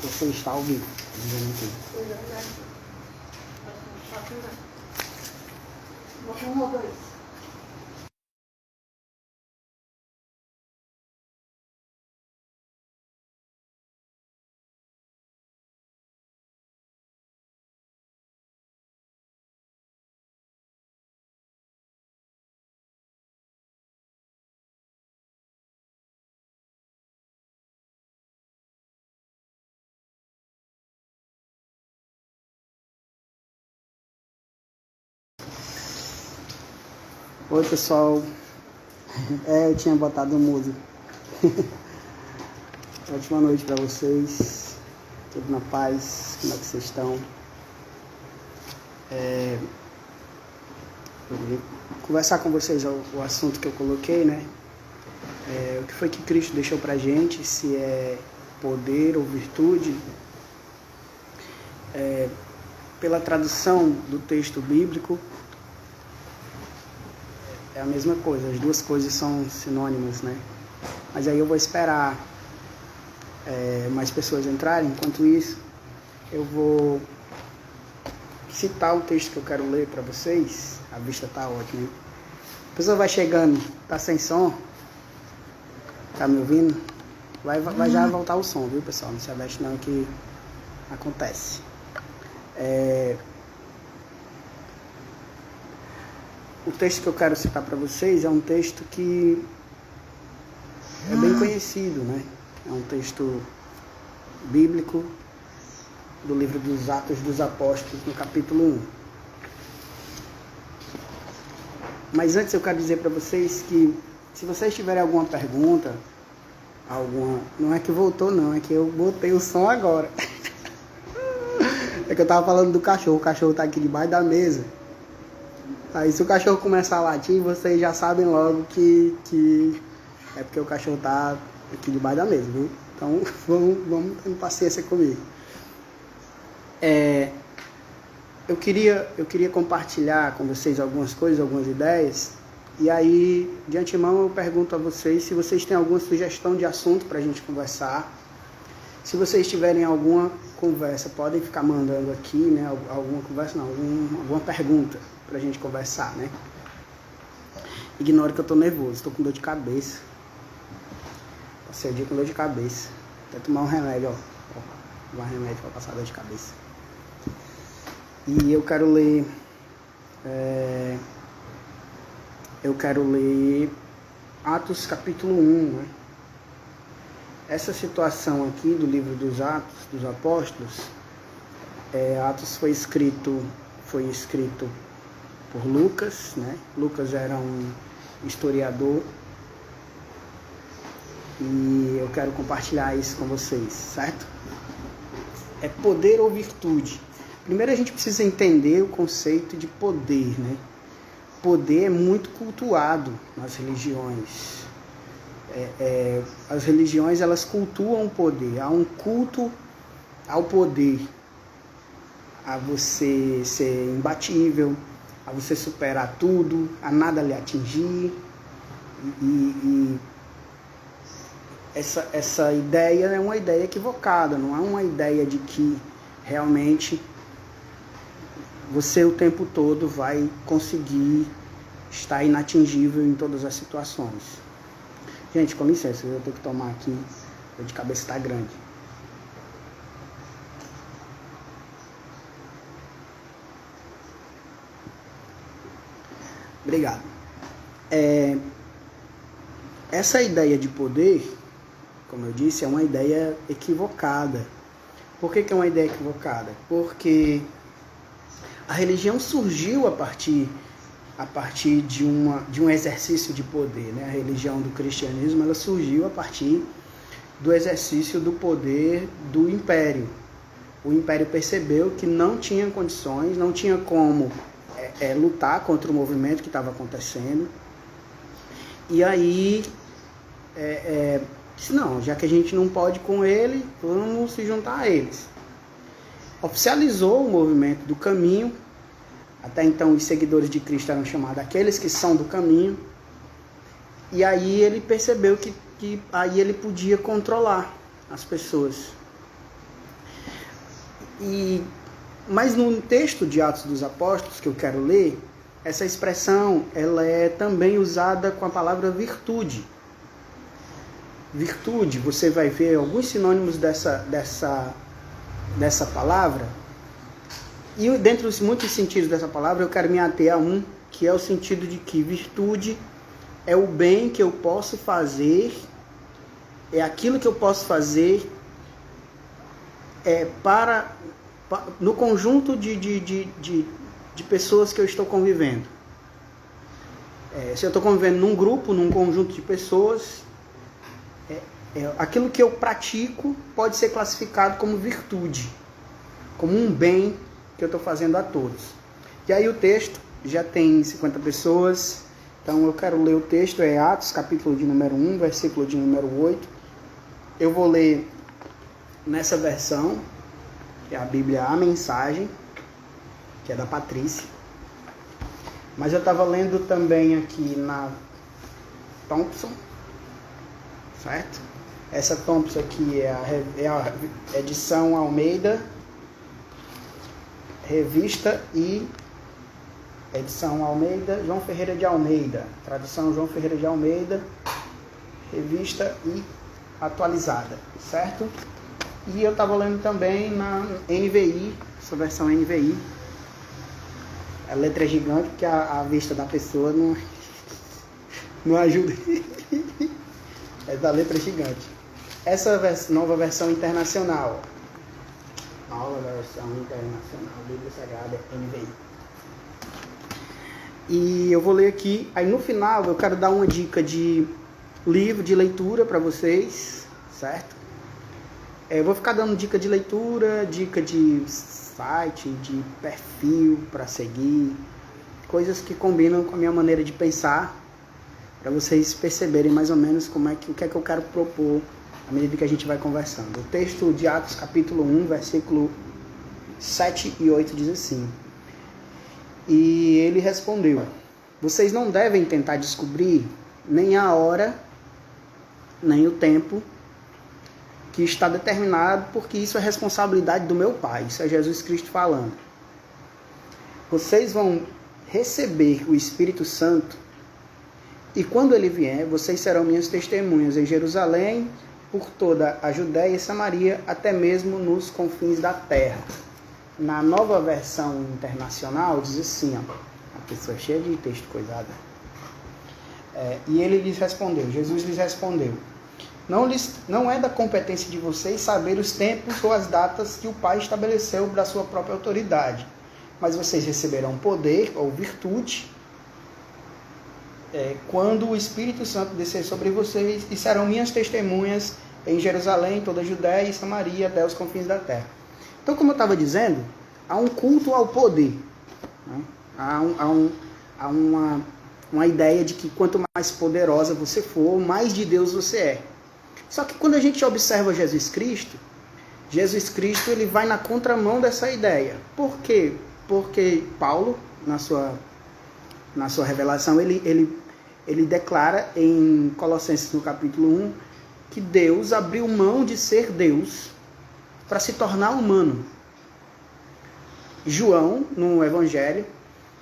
Você está ao vivo. Um ou dois. Oi, pessoal. Eu tinha botado música. Ótima noite para vocês. Tudo na paz. Como é que vocês estão? Eu vou conversar com vocês o assunto que eu coloquei, né? O que foi que Cristo deixou pra gente, se é poder ou virtude. Pela tradução do texto bíblico, é a mesma coisa, as duas coisas são sinônimas, né? Mas aí eu vou esperar mais pessoas entrarem. Enquanto isso, eu vou citar o texto que eu quero ler para vocês. A vista tá ótima, hein? A pessoa vai chegando, tá sem som, tá me ouvindo? Vai já voltar o som, viu, pessoal? Não se aveste não, que acontece. O texto que eu quero citar para vocês é um texto que é bem conhecido, né? É um texto bíblico do livro dos Atos dos Apóstolos, no capítulo 1. Mas antes eu quero dizer para vocês que, se vocês tiverem alguma pergunta, não é que voltou não, é que eu botei o som agora. É que eu tava falando do cachorro, o cachorro tá aqui debaixo da mesa. Aí se o cachorro começar a latir, vocês já sabem logo que é porque o cachorro tá aqui debaixo da mesa, viu? Então vamos ter paciência comigo. Eu queria compartilhar com vocês algumas coisas, algumas ideias. E aí, de antemão, eu pergunto a vocês se vocês têm alguma sugestão de assunto para a gente conversar. Se vocês tiverem alguma conversa, podem ficar mandando aqui, né? Alguma conversa, não, alguma pergunta pra gente conversar, né? Ignore que eu tô nervoso, tô com dor de cabeça. Passei o dia com dor de cabeça. Até tomar um remédio, ó. Tomar um remédio pra passar dor de cabeça. E eu quero ler... Atos capítulo 1, né? Essa situação aqui do livro dos Atos dos Apóstolos, Atos foi escrito por Lucas, né? Lucas era um historiador e eu quero compartilhar isso com vocês, certo? É poder ou virtude? Primeiro a gente precisa entender o conceito de poder, né? Poder é muito cultuado nas religiões. As religiões, elas cultuam o poder. Há um culto ao poder, a você ser imbatível, a você superar tudo, a nada lhe atingir. E essa ideia é uma ideia equivocada, não é uma ideia de que realmente você o tempo todo vai conseguir estar inatingível em todas as situações. Gente, com licença, eu tenho que tomar aqui, a de cabeça está grande. Obrigado. Essa ideia de poder, como eu disse, é uma ideia equivocada. Por que é uma ideia equivocada? Porque a religião surgiu a partir de um exercício de poder, né? A religião do cristianismo, ela surgiu a partir do exercício do poder do império. O império percebeu que não tinha condições, não tinha como lutar contra o movimento que estava acontecendo. E aí, disse, não, já que a gente não pode com ele, vamos se juntar a eles. Oficializou o movimento do caminho. Até então, os seguidores de Cristo eram chamados aqueles que são do caminho. E aí ele percebeu que aí ele podia controlar as pessoas. Mas no texto de Atos dos Apóstolos que eu quero ler, essa expressão ela é também usada com a palavra virtude. Virtude, você vai ver alguns sinônimos dessa palavra. E dentre os muitos sentidos dessa palavra, eu quero me ater a um, que é o sentido de que virtude é o bem que eu posso fazer, é aquilo que eu posso fazer no conjunto de pessoas que eu estou convivendo. Se eu estou convivendo num grupo, num conjunto de pessoas, aquilo que eu pratico pode ser classificado como virtude, como um bem que eu estou fazendo a todos. E aí o texto já tem 50 pessoas, então eu quero ler o texto, é Atos, capítulo de número 1, versículo de número 8. Eu vou ler nessa versão, que é a Bíblia A Mensagem, que é da Patrícia. Mas eu estava lendo também aqui na Thompson, certo? Essa Thompson aqui é a edição Almeida, revista e edição Almeida, João Ferreira de Almeida, tradução João Ferreira de Almeida, revista e atualizada, certo? E eu estava lendo também na NVI, essa versão NVI. A letra é gigante porque a vista da pessoa não ajuda. É da letra gigante. Essa nova versão internacional. Nova versão internacional, Bíblia Sagrada NVI. E eu vou ler aqui. Aí no final eu quero dar uma dica de livro, de leitura para vocês, certo? Eu vou ficar dando dica de leitura, dica de site, de perfil para seguir, coisas que combinam com a minha maneira de pensar, para vocês perceberem mais ou menos o que é que eu quero propor à medida que a gente vai conversando. O texto de Atos capítulo 1, versículo 7 e 8 diz assim: E ele respondeu: Vocês não devem tentar descobrir nem a hora, nem o tempo que está determinado, porque isso é responsabilidade do meu Pai. Isso é Jesus Cristo falando. Vocês vão receber o Espírito Santo, e quando ele vier, vocês serão minhas testemunhas em Jerusalém, por toda a Judéia e Samaria, até mesmo nos confins da terra. Na nova versão internacional, diz assim, ó, a pessoa cheia de texto coisada. E ele lhes respondeu, Jesus lhes respondeu: Não é da competência de vocês saber os tempos ou as datas que o Pai estabeleceu da sua própria autoridade, mas vocês receberão poder ou virtude quando o Espírito Santo descer sobre vocês, e serão minhas testemunhas em Jerusalém, toda a Judéia e Samaria, até os confins da terra. Então, como eu estava dizendo, há um culto ao poder, né? Há uma ideia de que quanto mais poderosa você for, mais de Deus você é. Só que quando a gente observa Jesus Cristo ele vai na contramão dessa ideia. Por quê? Porque Paulo, na sua revelação, ele declara em Colossenses no capítulo 1 que Deus abriu mão de ser Deus para se tornar humano. João, no Evangelho,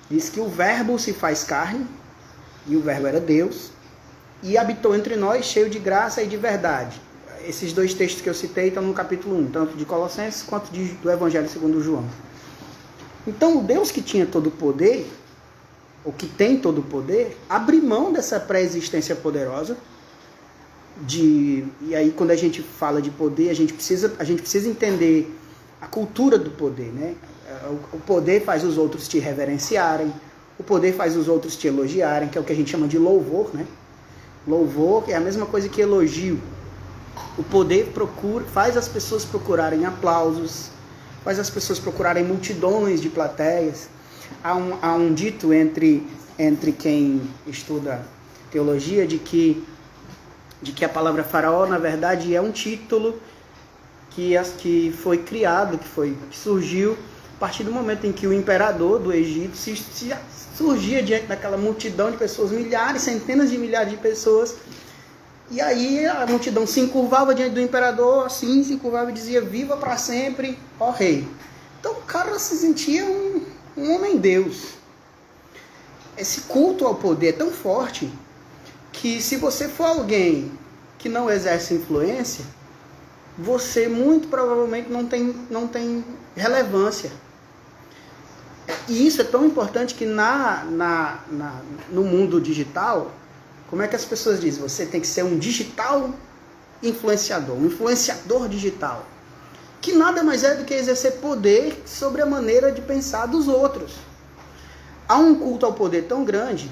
diz que o Verbo se faz carne, e o Verbo era Deus, e habitou entre nós cheio de graça e de verdade. Esses dois textos que eu citei estão no capítulo 1, tanto de Colossenses quanto do Evangelho segundo João. Então o Deus que tinha todo o poder, ou que tem todo o poder, abre mão dessa pré-existência poderosa, e aí quando a gente fala de poder, a gente precisa entender a cultura do poder, né? O poder faz os outros te reverenciarem, o poder faz os outros te elogiarem, que é o que a gente chama de louvor, né? Louvor é a mesma coisa que elogio. O poder faz as pessoas procurarem aplausos, faz as pessoas procurarem multidões de plateias. Há um dito entre quem estuda teologia de que a palavra faraó, na verdade, é um título que foi criado, que surgiu a partir do momento em que o imperador do Egito surgia diante daquela multidão de pessoas, milhares, centenas de milhares de pessoas, E aí a multidão se encurvava diante do imperador, assim, se encurvava e dizia, viva para sempre, ó rei. Então o cara se sentia um homem-deus. Esse culto ao poder é tão forte que se você for alguém que não exerce influência, você muito provavelmente não tem relevância. E isso é tão importante que no mundo digital, como é que as pessoas dizem? Você tem que ser um digital influenciador, um influenciador digital. Que nada mais é do que exercer poder sobre a maneira de pensar dos outros. Há um culto ao poder tão grande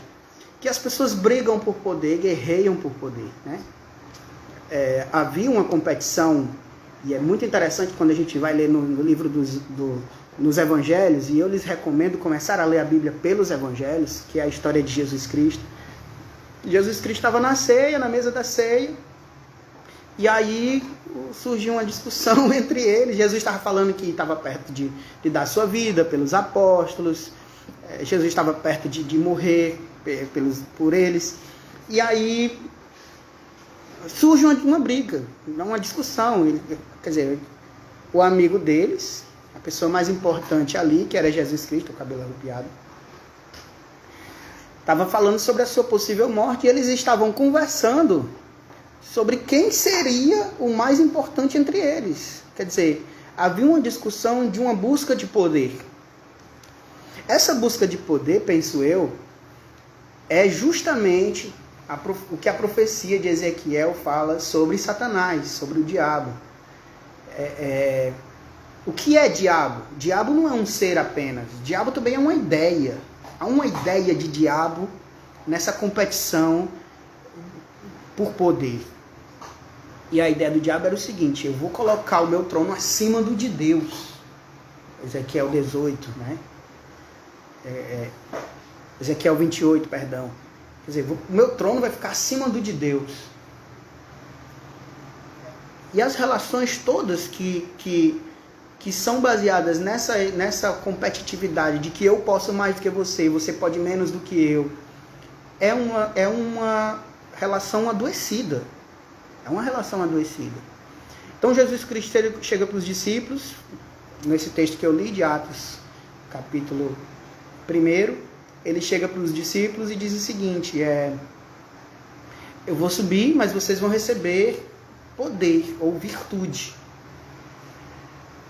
que as pessoas brigam por poder, guerreiam por poder, né? Havia uma competição, e é muito interessante quando a gente vai ler no livro nos evangelhos, e eu lhes recomendo começar a ler a Bíblia pelos evangelhos, que é a história de Jesus Cristo. Jesus Cristo estava na ceia, na mesa da ceia, e aí surgiu uma discussão entre eles. Jesus estava falando que estava perto de dar sua vida pelos apóstolos, Jesus estava perto de morrer por eles, e aí surge uma briga, uma discussão. Quer dizer, o amigo deles, a pessoa mais importante ali, que era Jesus Cristo, o cabelo arrepiado, estava falando sobre a sua possível morte, e eles estavam conversando sobre quem seria o mais importante entre eles. Quer dizer, havia uma discussão de uma busca de poder. Essa busca de poder, penso eu, é justamente o que a profecia de Ezequiel fala sobre Satanás, sobre o diabo. O que é diabo? Diabo não é um ser apenas. Diabo também é uma ideia. Há uma ideia de diabo nessa competição por poder. E a ideia do diabo era o seguinte: eu vou colocar o meu trono acima do de Deus. Ezequiel 18, né? Ezequiel 28, perdão. Quer dizer, o meu trono vai ficar acima do de Deus. E as relações todas que são baseadas nessa competitividade de que eu posso mais do que você, e você pode menos do que eu, é uma relação adoecida. É uma relação adoecida. Então Jesus Cristo chega para os discípulos, nesse texto que eu li de Atos, capítulo 1, ele chega para os discípulos e diz o seguinte: eu vou subir, mas vocês vão receber poder ou virtude.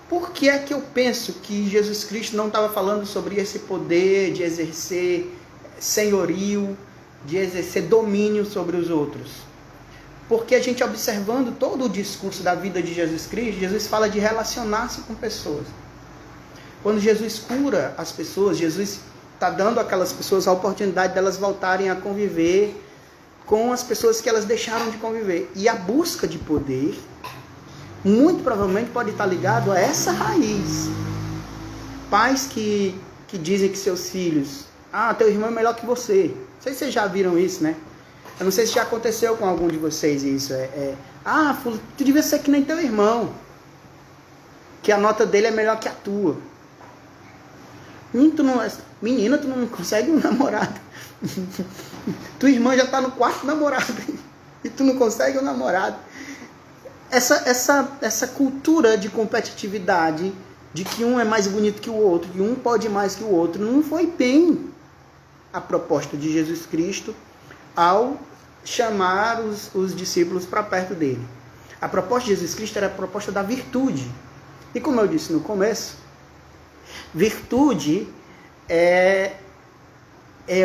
Por que é que eu penso que Jesus Cristo não estava falando sobre esse poder de exercer senhorio, de exercer domínio sobre os outros? Porque a gente, observando todo o discurso da vida de Jesus Cristo, Jesus fala de relacionar-se com pessoas. Quando Jesus cura as pessoas, Jesus está dando àquelas pessoas a oportunidade delas voltarem a conviver com as pessoas que elas deixaram de conviver. E a busca de poder, muito provavelmente, pode estar ligado a essa raiz. Pais que dizem que seus filhos, teu irmão é melhor que você. Não sei se vocês já viram isso, né? Eu não sei se já aconteceu com algum de vocês isso. Tu devia ser que nem teu irmão, que a nota dele é melhor que a tua. Menina, tu não consegue um namorado. Tua irmã já está no quarto namorado e tu não consegue um namorado. Essa cultura de competitividade, de que um é mais bonito que o outro, que um pode mais que o outro, não foi bem a proposta de Jesus Cristo ao chamar os discípulos para perto dele. A proposta de Jesus Cristo era a proposta da virtude. E como eu disse no começo, virtude é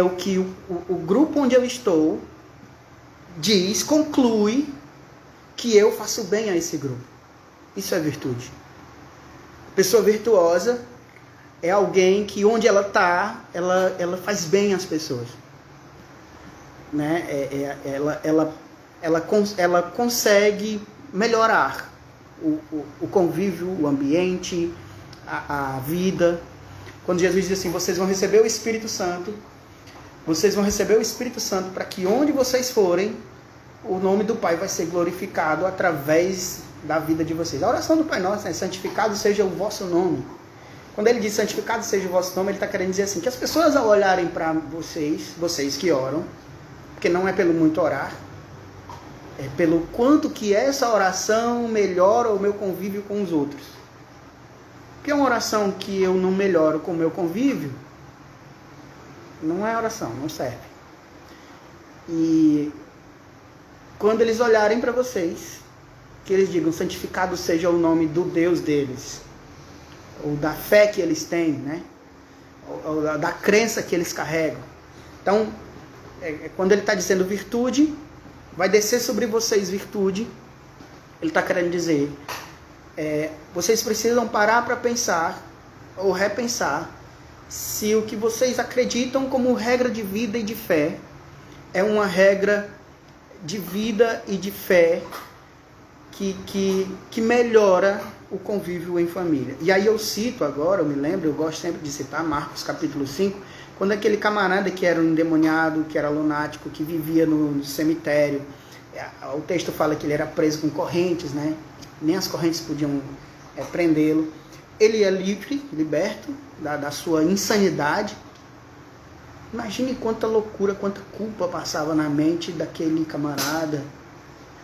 o que o grupo onde eu estou conclui que eu faço bem a esse grupo. Isso é virtude. Pessoa virtuosa é alguém que onde ela está, ela faz bem às pessoas. Né? Ela consegue melhorar o convívio, o ambiente, a vida. Quando Jesus diz assim: vocês vão receber o Espírito Santo, para que onde vocês forem, o nome do Pai vai ser glorificado através da vida de vocês. A oração do Pai Nosso é: santificado seja o vosso nome. Quando ele diz santificado seja o vosso nome, ele está querendo dizer assim, que as pessoas, ao olharem para vocês que oram, porque não é pelo muito orar, pelo quanto que essa oração melhora o meu convívio com os outros. Porque uma oração que eu não melhoro com o meu convívio, não é oração, não serve. E quando eles olharem para vocês, que eles digam, santificado seja o nome do Deus deles, ou da fé que eles têm, né? Ou da crença que eles carregam. Então, quando ele está dizendo virtude, vai descer sobre vocês virtude, ele está querendo dizer, vocês precisam parar para pensar, ou repensar, se o que vocês acreditam como regra de vida e de fé, é uma regra de vida e de fé que melhora o convívio em família. E aí eu cito agora, eu me lembro, eu gosto sempre de citar Marcos capítulo 5, quando aquele camarada que era um endemoniado, que era lunático, que vivia no cemitério, o texto fala que ele era preso com correntes, né? Nem as correntes podiam prendê-lo. Ele é livre, liberto da sua insanidade. Imagine quanta loucura, quanta culpa passava na mente daquele camarada.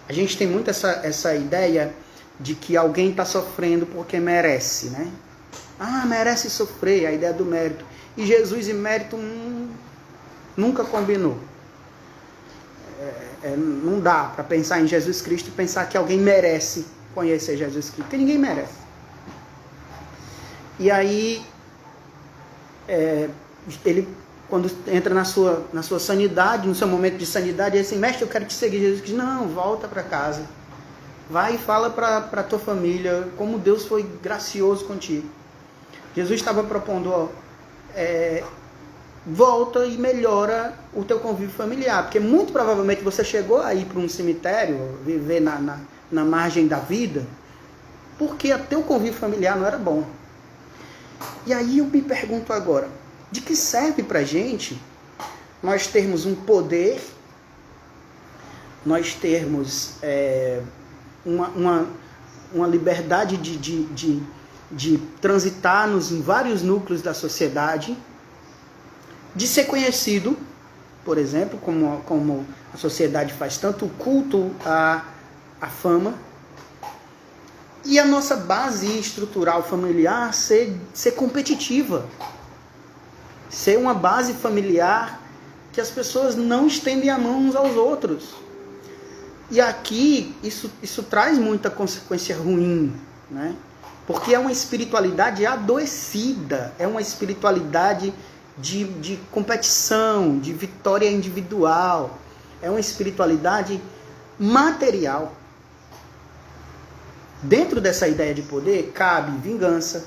A gente tem muito essa ideia de que alguém está sofrendo porque merece, né? Merece sofrer, a ideia do mérito. E Jesus e mérito nunca combinou. Não dá para pensar em Jesus Cristo e pensar que alguém merece conhecer Jesus Cristo, porque ninguém merece. E aí, ele, quando entra na sua sanidade, no seu momento de sanidade, ele diz assim, mestre, eu quero te seguir. Jesus diz, não, volta para casa. Vai e fala para a tua família como Deus foi gracioso contigo. Jesus estava propondo, volta e melhora o teu convívio familiar. Porque muito provavelmente você chegou a ir para um cemitério, viver na margem da vida, porque o teu convívio familiar não era bom. E aí eu me pergunto agora, de que serve para a gente nós termos um poder, nós termos uma liberdade de transitarmos em vários núcleos da sociedade, de ser conhecido, por exemplo, como a sociedade faz tanto culto à fama, e a nossa base estrutural familiar ser competitiva, ser uma base familiar que as pessoas não estendem a mão uns aos outros. E aqui isso traz muita consequência ruim, né? Porque é uma espiritualidade adoecida, é uma espiritualidade de competição, de vitória individual, é uma espiritualidade material. Dentro dessa ideia de poder, cabe vingança,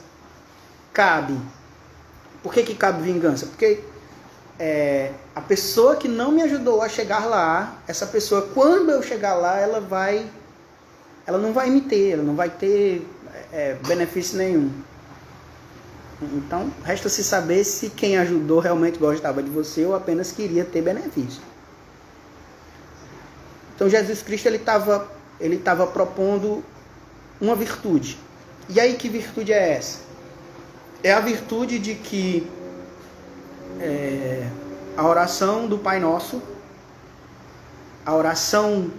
Por que cabe vingança? Porque a pessoa que não me ajudou a chegar lá, essa pessoa, quando eu chegar lá, ela não vai me ter, ela não vai ter benefício nenhum. Então, resta-se saber se quem ajudou realmente gostava de você ou apenas queria ter benefício. Então, Jesus Cristo ele estava propondo uma virtude. E aí, que virtude é essa? É a virtude de que a oração do Pai Nosso, a oração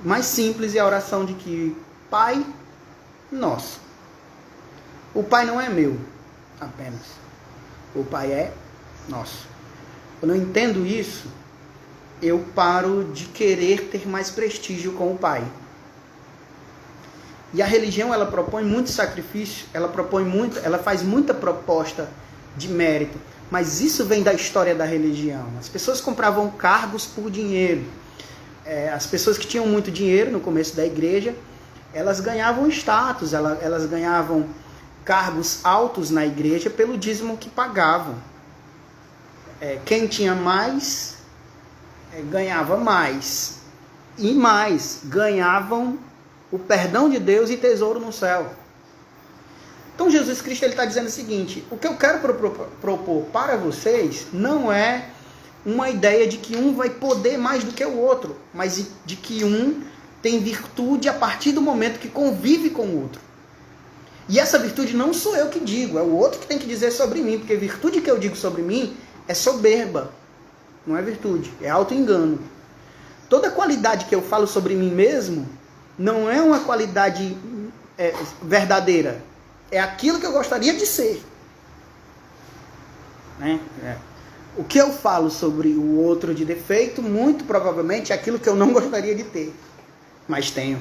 mais simples é a oração de que Pai Nosso. O Pai não é meu apenas. O Pai é nosso. Quando eu entendo isso, eu paro de querer ter mais prestígio com o Pai. E a religião, ela propõe muito sacrifício, ela faz muita proposta de mérito, mas isso vem da história da religião. As pessoas compravam cargos por dinheiro. As pessoas que tinham muito dinheiro no começo da igreja, elas ganhavam status, elas ganhavam cargos altos na igreja pelo dízimo que pagavam. Quem tinha mais, ganhava mais. E mais, ganhavam o perdão de Deus e tesouro no céu. Então Jesus Cristo está dizendo o seguinte, o que eu quero propor para vocês não é uma ideia de que um vai poder mais do que o outro, mas de que um tem virtude a partir do momento que convive com o outro. E essa virtude não sou eu que digo, é o outro que tem que dizer sobre mim, porque virtude que eu digo sobre mim é soberba, não é virtude, é auto-engano. toda qualidade que eu falo sobre mim mesmo não é uma qualidade verdadeira. É aquilo que eu gostaria de ser. Né? O que eu falo sobre o outro de defeito, muito provavelmente é aquilo que eu não gostaria de ter. Mas tenho.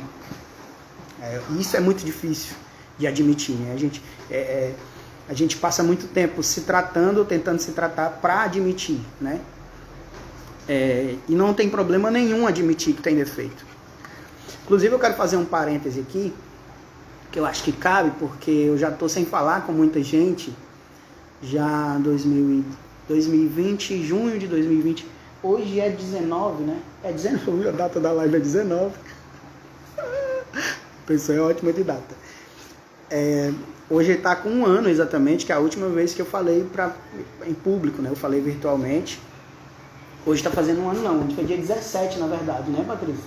Isso é muito difícil de admitir. Né? A gente passa muito tempo se tratando, tentando se tratar para admitir. Né? E não tem problema nenhum admitir que tem defeito. Inclusive eu quero fazer um parêntese aqui, que eu acho que cabe, porque eu já estou sem falar com muita gente, já 2020, junho de 2020, hoje é 19, né? É 19, a data da live é 19. A pessoa é ótima de data. Hoje está com 1 ano exatamente, que é a última vez que eu falei em público, né? Eu falei virtualmente. Hoje está fazendo 1 ano não, hoje foi dia 17 na verdade, né, Patrícia?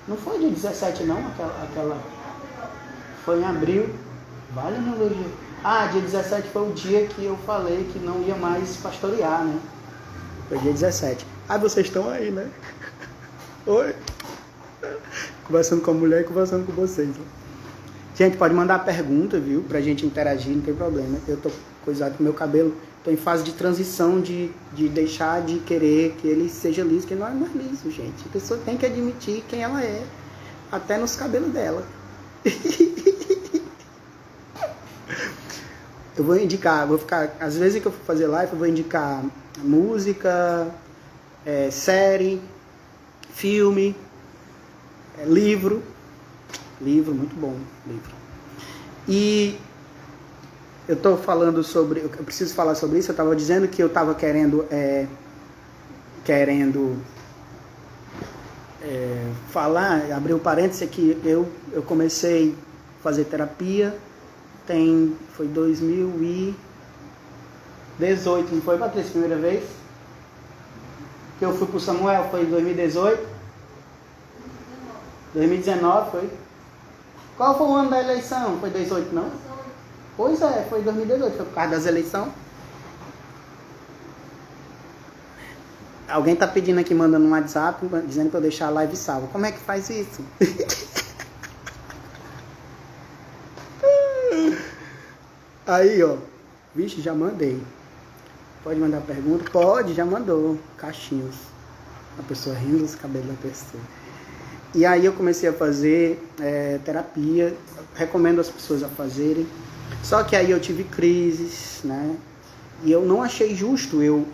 Não foi dia 17 não, aquela... Foi em abril. Vale, meu Deus. Dia 17 foi o dia que eu falei que não ia mais pastorear, né? Foi dia 17. Vocês estão aí, né? Oi. Conversando com a mulher e conversando com vocês. Gente, pode mandar pergunta, viu? Pra gente interagir, não tem problema. Eu tô coisado com meu cabelo. Tô em fase de transição de deixar de querer que ele seja liso, que ele não é mais liso, gente. A pessoa tem que admitir quem ela é. Até nos cabelos dela. Eu vou indicar, às vezes que eu for fazer live, eu vou indicar música, série, filme, livro, muito bom, livro. E eu estou falando sobre, eu preciso falar sobre isso, eu estava dizendo que eu estava querendo falar, abrir um parênteses aqui, eu comecei a fazer terapia, foi 2018, não foi, Patrícia, primeira vez? Que eu fui pro Samuel, foi em 2018? 2019, foi? Qual foi o ano da eleição? Foi 2018, não? Pois é, foi 2018, foi por causa das eleições. Alguém tá pedindo aqui, mandando um WhatsApp, dizendo para eu deixar a live salva. Como é que faz isso? Aí, ó. Vixe, já mandei. Pode mandar pergunta? Pode, já mandou. Caixinhos. A pessoa rindo dos cabelos da pessoa. E aí eu comecei a fazer terapia. Recomendo as pessoas a fazerem. Só que aí eu tive crises, né? E eu não achei justo eu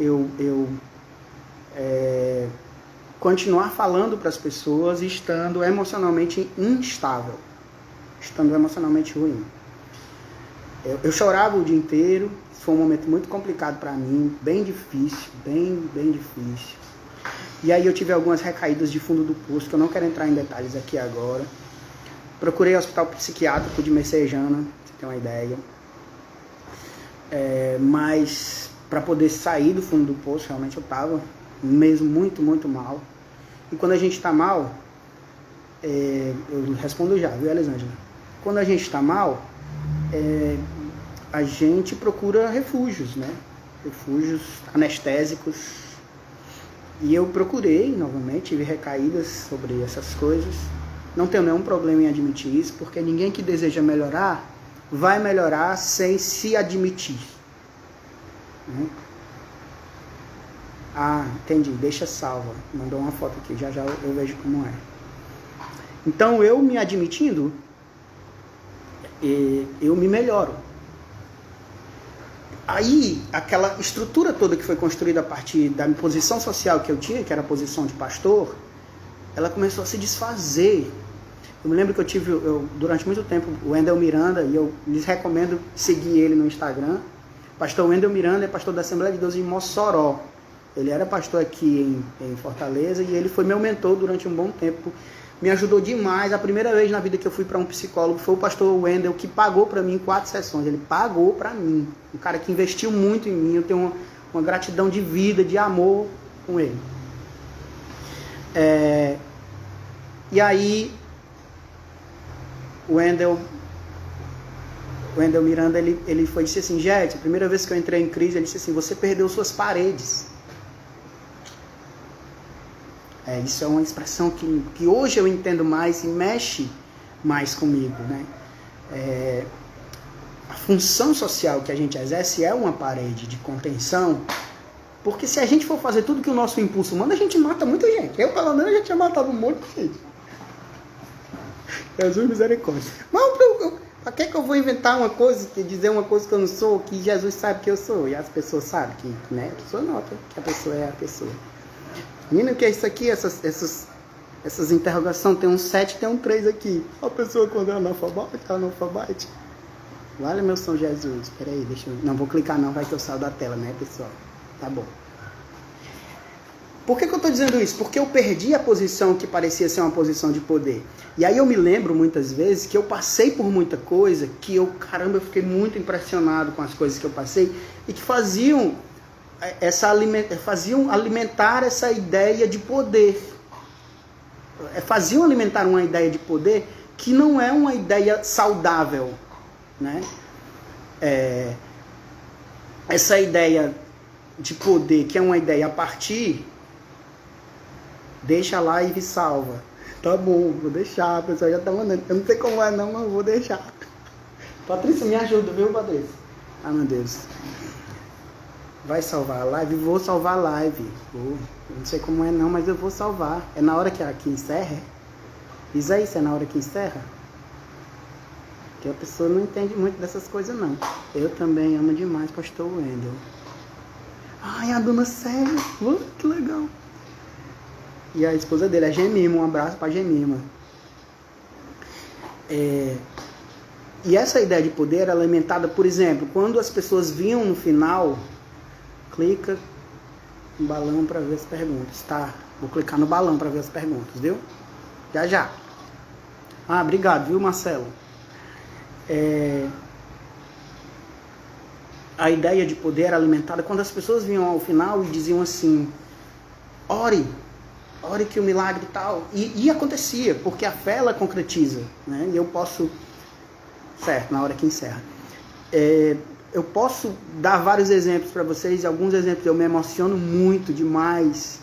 continuar falando para as pessoas estando emocionalmente instável. Estando emocionalmente ruim. Eu chorava o dia inteiro, foi um momento muito complicado para mim, bem difícil, bem difícil. E aí eu tive algumas recaídas de fundo do poço, que eu não quero entrar em detalhes aqui agora. Procurei o hospital psiquiátrico de Messejana, pra você ter uma ideia. Mas para poder sair do fundo do poço, realmente eu estava mesmo muito, muito mal. E quando a gente está mal, eu respondo já, viu, Elisângela? Quando a gente está mal, a gente procura refúgios, né? Refúgios anestésicos. E eu procurei, novamente, tive recaídas sobre essas coisas. Não tenho nenhum problema em admitir isso, porque ninguém que deseja melhorar, vai melhorar sem se admitir. Né? Entendi, deixa salva. Mandou uma foto aqui, já eu vejo como é. Então, eu me admitindo, eu me melhoro. Aí, aquela estrutura toda que foi construída a partir da minha posição social que eu tinha, que era a posição de pastor, ela começou a se desfazer. Eu me lembro que eu tive, durante muito tempo, o Wendel Miranda, e eu lhes recomendo seguir ele no Instagram. Pastor Wendel Miranda é pastor da Assembleia de Deus em Mossoró. Ele era pastor aqui em Fortaleza e ele foi meu mentor durante um bom tempo. Me ajudou demais. A primeira vez na vida que eu fui para um psicólogo foi o pastor Wendel, que pagou para mim 4 sessões. Ele pagou para mim. Um cara que investiu muito em mim. Eu tenho uma gratidão de vida, de amor com ele. E aí, o Wendel Miranda, ele disse assim: Jet, a primeira vez que eu entrei em crise, ele disse assim: você perdeu suas paredes. Isso é uma expressão que hoje eu entendo mais e mexe mais comigo, né? A função social que a gente exerce é uma parede de contenção, porque se a gente for fazer tudo que o nosso impulso manda, a gente mata muita gente. Eu, pelo menos, já tinha matado um monte de gente. Jesus misericórdia. Mas para que eu vou inventar uma coisa, dizer uma coisa que eu não sou, que Jesus sabe que eu sou, e as pessoas sabem que, né? A pessoa nota que a pessoa é a pessoa. Menino, o que é isso aqui? Essas interrogações, tem um 7, tem um 3 aqui. A pessoa quando é analfabete. Vale, meu São Jesus. Espera aí, deixa eu... Não vou clicar não, vai que eu saio da tela, né, pessoal? Tá bom. Por que eu estou dizendo isso? Porque eu perdi a posição que parecia ser uma posição de poder. E aí eu me lembro muitas vezes que eu passei por muita coisa, que eu fiquei muito impressionado com as coisas que eu passei, e que faziam alimentar essa ideia de poder. Faziam alimentar uma ideia de poder que não é uma ideia saudável, né? Essa ideia de poder, que é uma ideia a partir... Deixa lá e salva. Tá bom, vou deixar, a pessoa já tá mandando. Eu não sei como é não, mas eu vou deixar. Patrícia, me ajuda, viu, Patrícia? Ah, meu Deus. Vai salvar a live? Vou salvar a live. Eu não sei como é não, mas eu vou salvar. É na hora que encerra? Diz aí se é na hora que encerra. Porque a pessoa não entende muito dessas coisas não. Eu também amo demais pastor Wendel. Ai, a dona Célia. Que legal. E a esposa dele, a Gemima. Um abraço pra Gemima. E essa ideia de poder era alimentada, por exemplo, quando as pessoas vinham no final, clica no balão para ver as perguntas, tá? Vou clicar no balão para ver as perguntas, viu? Já. Ah, obrigado, viu, Marcelo? A ideia de poder era alimentada quando as pessoas vinham ao final e diziam assim: ore que o milagre e tal. E acontecia, porque a fé ela concretiza, né? E eu posso, certo, na hora que encerra. Eu posso dar vários exemplos para vocês, alguns exemplos eu me emociono muito demais.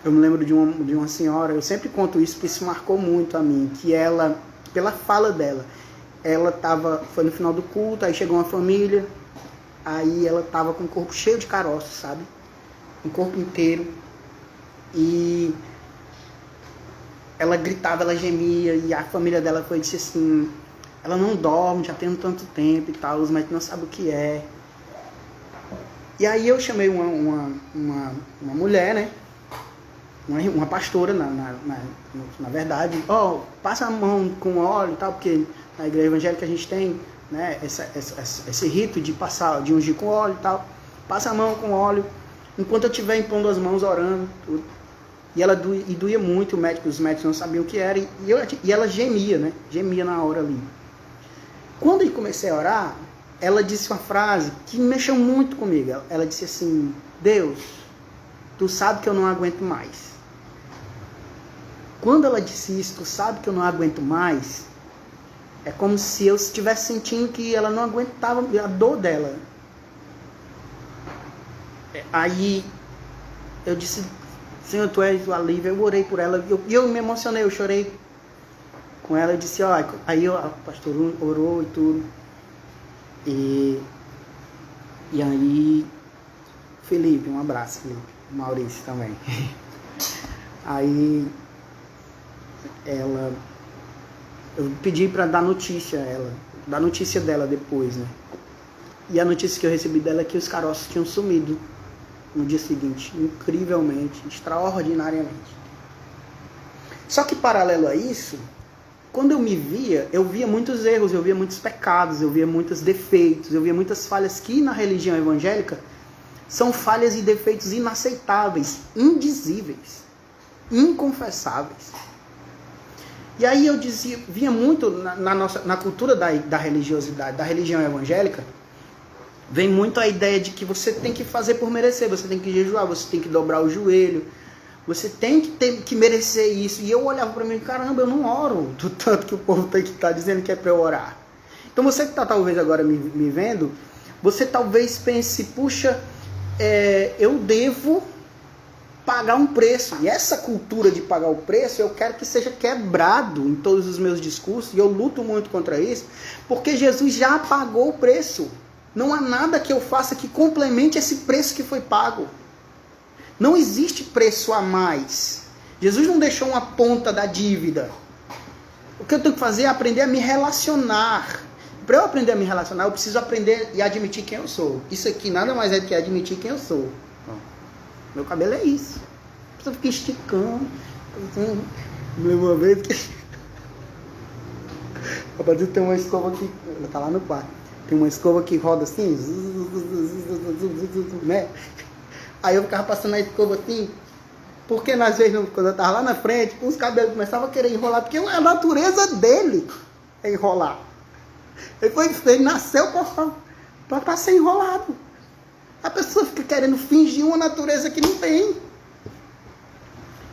Eu me lembro de uma senhora, eu sempre conto isso porque isso marcou muito a mim, que ela, pela fala dela, foi no final do culto, aí chegou uma família, aí ela estava com o corpo cheio de caroços, sabe? O corpo inteiro. E ela gritava, ela gemia, e a família dela disse assim: ela não dorme, já tem um tanto tempo e tal, mas não sabe o que é. E aí eu chamei uma mulher, né? Uma pastora, na verdade. Passa a mão com óleo e tal, porque na igreja evangélica a gente tem, né, esse rito de ungir com óleo e tal. Passa a mão com óleo, enquanto eu estiver impondo as mãos, orando, tudo. E doía muito, os médicos não sabiam o que era, e ela gemia, né? Gemia na hora ali. Quando eu comecei a orar, ela disse uma frase que mexeu muito comigo. Ela disse assim: Deus, tu sabe que eu não aguento mais. Quando ela disse isso, tu sabe que eu não aguento mais, é como se eu estivesse sentindo que ela não aguentava a dor dela. Aí eu disse: Senhor, tu és o alívio. Eu orei por ela e eu me emocionei, eu chorei com ela. Eu disse: aí a pastora orou e tudo. E aí, Felipe, um abraço, Felipe. Maurício também. Aí eu pedi para dar notícia a ela, dar notícia dela depois, né? E a notícia que eu recebi dela é que os caroços tinham sumido no dia seguinte, incrivelmente, extraordinariamente. Só que paralelo a isso, quando eu me via, eu via muitos erros, eu via muitos pecados, eu via muitos defeitos, eu via muitas falhas que na religião evangélica são falhas e defeitos inaceitáveis, indizíveis, inconfessáveis. E aí eu via muito na cultura da religiosidade, da religião evangélica, vem muito a ideia de que você tem que fazer por merecer, você tem que jejuar, você tem que dobrar o joelho, você tem que merecer isso. E eu olhava para mim: caramba, eu não oro do tanto que o povo tem que estar dizendo que é para eu orar. Então você que está talvez agora me vendo, você talvez pense: puxa, eu devo pagar um preço. E essa cultura de pagar o preço, eu quero que seja quebrado em todos os meus discursos, e eu luto muito contra isso, porque Jesus já pagou o preço. Não há nada que eu faça que complemente esse preço que foi pago. Não existe preço a mais. Jesus não deixou uma ponta da dívida. O que eu tenho que fazer é aprender a me relacionar. Para eu aprender a me relacionar, eu preciso aprender e admitir quem eu sou. Isso aqui nada mais é do que admitir quem eu sou. Meu cabelo é isso. A pessoa fica esticando. Uma vez que... Rapaz, tem uma escova aqui. Ela tá lá no quarto. Tem uma escova que roda assim. Né? Aí eu ficava passando a escova assim. Porque às vezes, quando eu tava lá na frente, os cabelos começavam a querer enrolar. Porque a natureza dele é enrolar. Ele nasceu para ser enrolado. A pessoa fica querendo fingir uma natureza que não tem.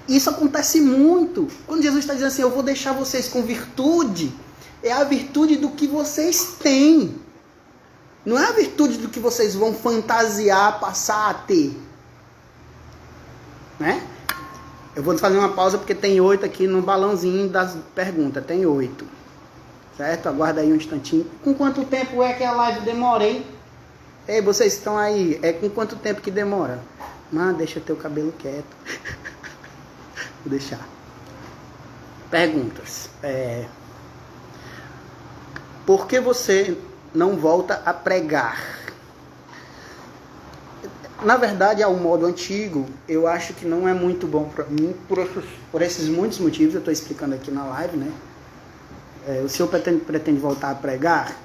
Isso acontece muito. Quando Jesus está dizendo assim, eu vou deixar vocês com virtude, é a virtude do que vocês têm. Não é a virtude do que vocês vão fantasiar, passar a ter. Né? Eu vou fazer uma pausa porque tem 8 aqui no balãozinho das perguntas. Tem 8. Certo? Aguarda aí um instantinho. Com quanto tempo é que a live demora, hein? Ei, vocês estão aí. É com quanto tempo que demora? Mano, deixa teu cabelo quieto. Vou deixar. Perguntas. Por que você não volta a pregar? Na verdade, ao modo antigo, eu acho que não é muito bom para mim, por esses muitos motivos, eu estou explicando aqui na live, né? O senhor pretende voltar a pregar?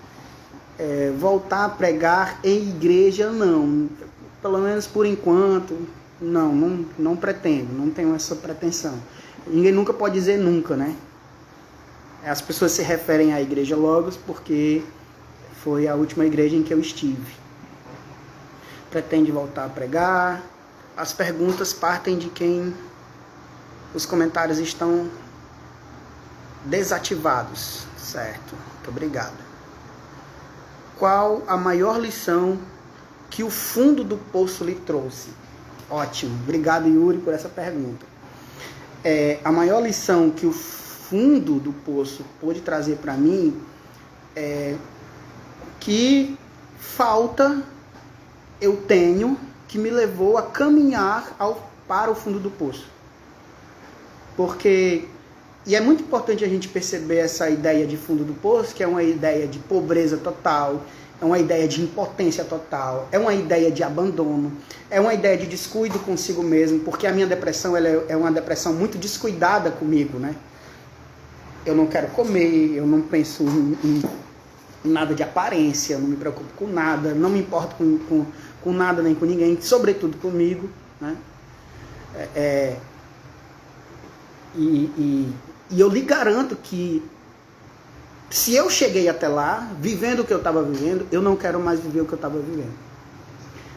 Voltar a pregar em igreja, não. Pelo menos por enquanto, não pretendo, não tenho essa pretensão. Ninguém nunca pode dizer nunca, né? As pessoas se referem à igreja Logos porque foi a última igreja em que eu estive. Pretende voltar a pregar? As perguntas partem de quem os comentários estão desativados, certo? Muito obrigado. Qual a maior lição que o fundo do poço lhe trouxe? Ótimo, obrigado Yuri por essa pergunta. A maior lição que o fundo do poço pôde trazer para mim é que falta eu tenho que me levou a caminhar para o fundo do poço. Porque, e é muito importante a gente perceber essa ideia de fundo do poço, que é uma ideia de pobreza total, é uma ideia de impotência total, é uma ideia de abandono, é uma ideia de descuido consigo mesmo, porque a minha depressão ela é uma depressão muito descuidada comigo, né? Eu não quero comer, eu não penso em nada de aparência, eu não me preocupo com nada, não me importo com nada nem com ninguém, sobretudo comigo, né? E eu lhe garanto que se eu cheguei até lá, vivendo o que eu estava vivendo, eu não quero mais viver o que eu estava vivendo.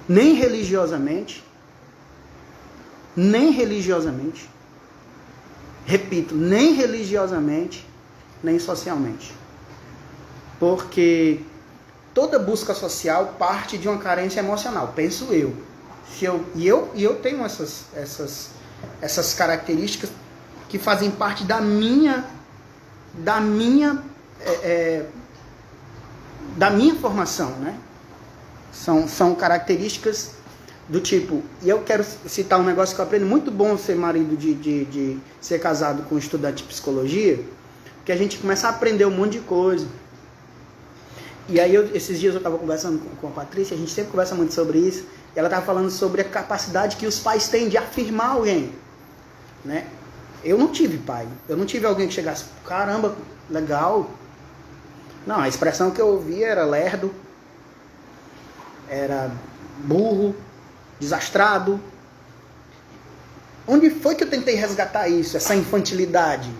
Nem religiosamente, repito, nem religiosamente, nem socialmente. Porque toda busca social parte de uma carência emocional, penso eu. E eu tenho essas características que fazem parte da minha formação, né? São características do tipo, e eu quero citar um negócio que eu aprendo, muito bom ser marido de ser casado com um estudante de psicologia, que a gente começa a aprender um monte de coisa. E aí, esses dias eu estava conversando com a Patrícia, a gente sempre conversa muito sobre isso, e ela estava falando sobre a capacidade que os pais têm de afirmar alguém, né? Eu não tive pai, eu não tive alguém que chegasse, caramba, legal. Não, a expressão que eu ouvia era lerdo, era burro, desastrado. Onde foi que eu tentei resgatar isso, essa infantilidade?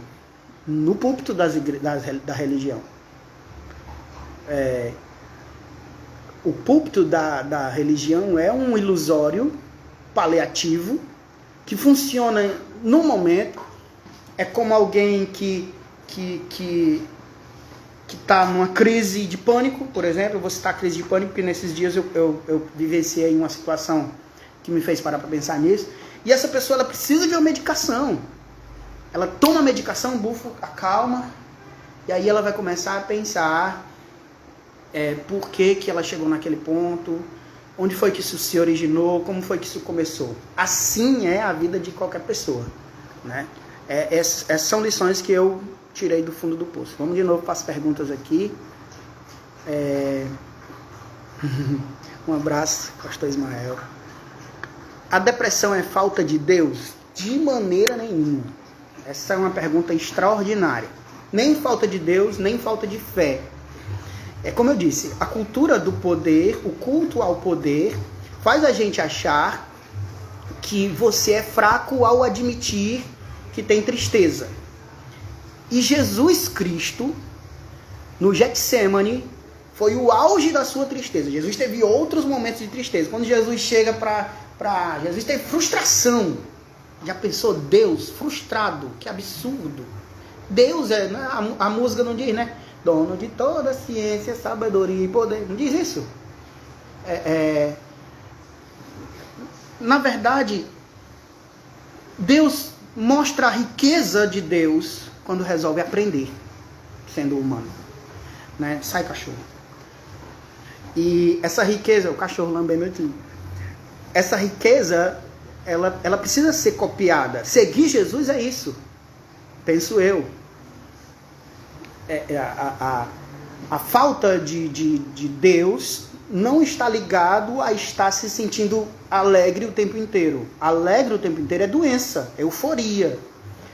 No púlpito da religião. O púlpito da religião é um ilusório paliativo que funciona no momento. É como alguém que está numa crise de pânico, por exemplo. Eu vou citar a crise de pânico porque nesses dias eu vivenciei uma situação que me fez parar para pensar nisso. E essa pessoa, ela precisa de uma medicação. Ela toma a medicação, o bufo acalma, e aí ela vai começar a pensar por que ela chegou naquele ponto, onde foi que isso se originou, como foi que isso começou. Assim é a vida de qualquer pessoa, né? Essas são lições que eu tirei do fundo do poço. Vamos de novo para as perguntas aqui. Um abraço, pastor Ismael. A depressão é falta de Deus? De maneira nenhuma. Essa é uma pergunta extraordinária. Nem falta de Deus, nem falta de fé. É como eu disse, a cultura do poder, o culto ao poder, faz a gente achar que você é fraco ao admitir que tem tristeza. E Jesus Cristo, no Getsemane, foi o auge da sua tristeza. Jesus teve outros momentos de tristeza. Quando Jesus chega Jesus teve frustração. Já pensou? Deus frustrado? Que absurdo. Deus a música não diz, né? Dono de toda ciência, sabedoria e poder. Não diz isso? Na verdade, Deus mostra a riqueza de Deus quando resolve aprender, sendo humano. Né? Sai, cachorro. E essa riqueza, o cachorro lambendo meu tio. Essa riqueza, ela precisa ser copiada. Seguir Jesus é isso. Penso eu. A falta de Deus não está ligado a estar se sentindo alegre o tempo inteiro. Alegre o tempo inteiro é doença, é euforia.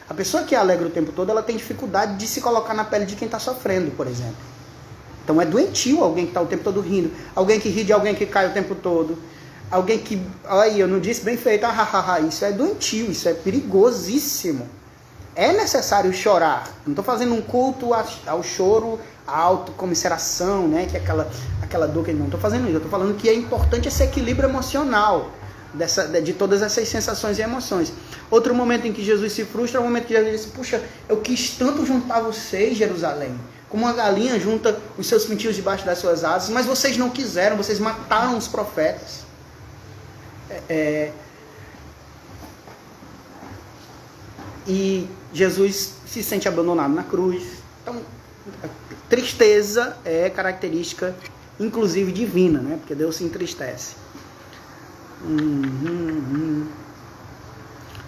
A pessoa que é alegre o tempo todo, ela tem dificuldade de se colocar na pele de quem está sofrendo, por exemplo. Então é doentio alguém que está o tempo todo rindo. Alguém que ri de alguém que cai o tempo todo. Alguém que... Aí, eu não disse bem feito. Isso é doentio, isso é perigosíssimo. É necessário chorar. Não estou fazendo um culto ao choro, à autocomisseração, né? Que é aquela dor que não estou fazendo isso. Eu estou falando que é importante esse equilíbrio emocional de todas essas sensações e emoções. Outro momento em que Jesus se frustra é o momento que Jesus diz: puxa, eu quis tanto juntar vocês, Jerusalém, como uma galinha junta os seus pintinhos debaixo das suas asas, mas vocês não quiseram, vocês mataram os profetas. E Jesus se sente abandonado na cruz. Então, tristeza é característica, inclusive, divina, né? Porque Deus se entristece.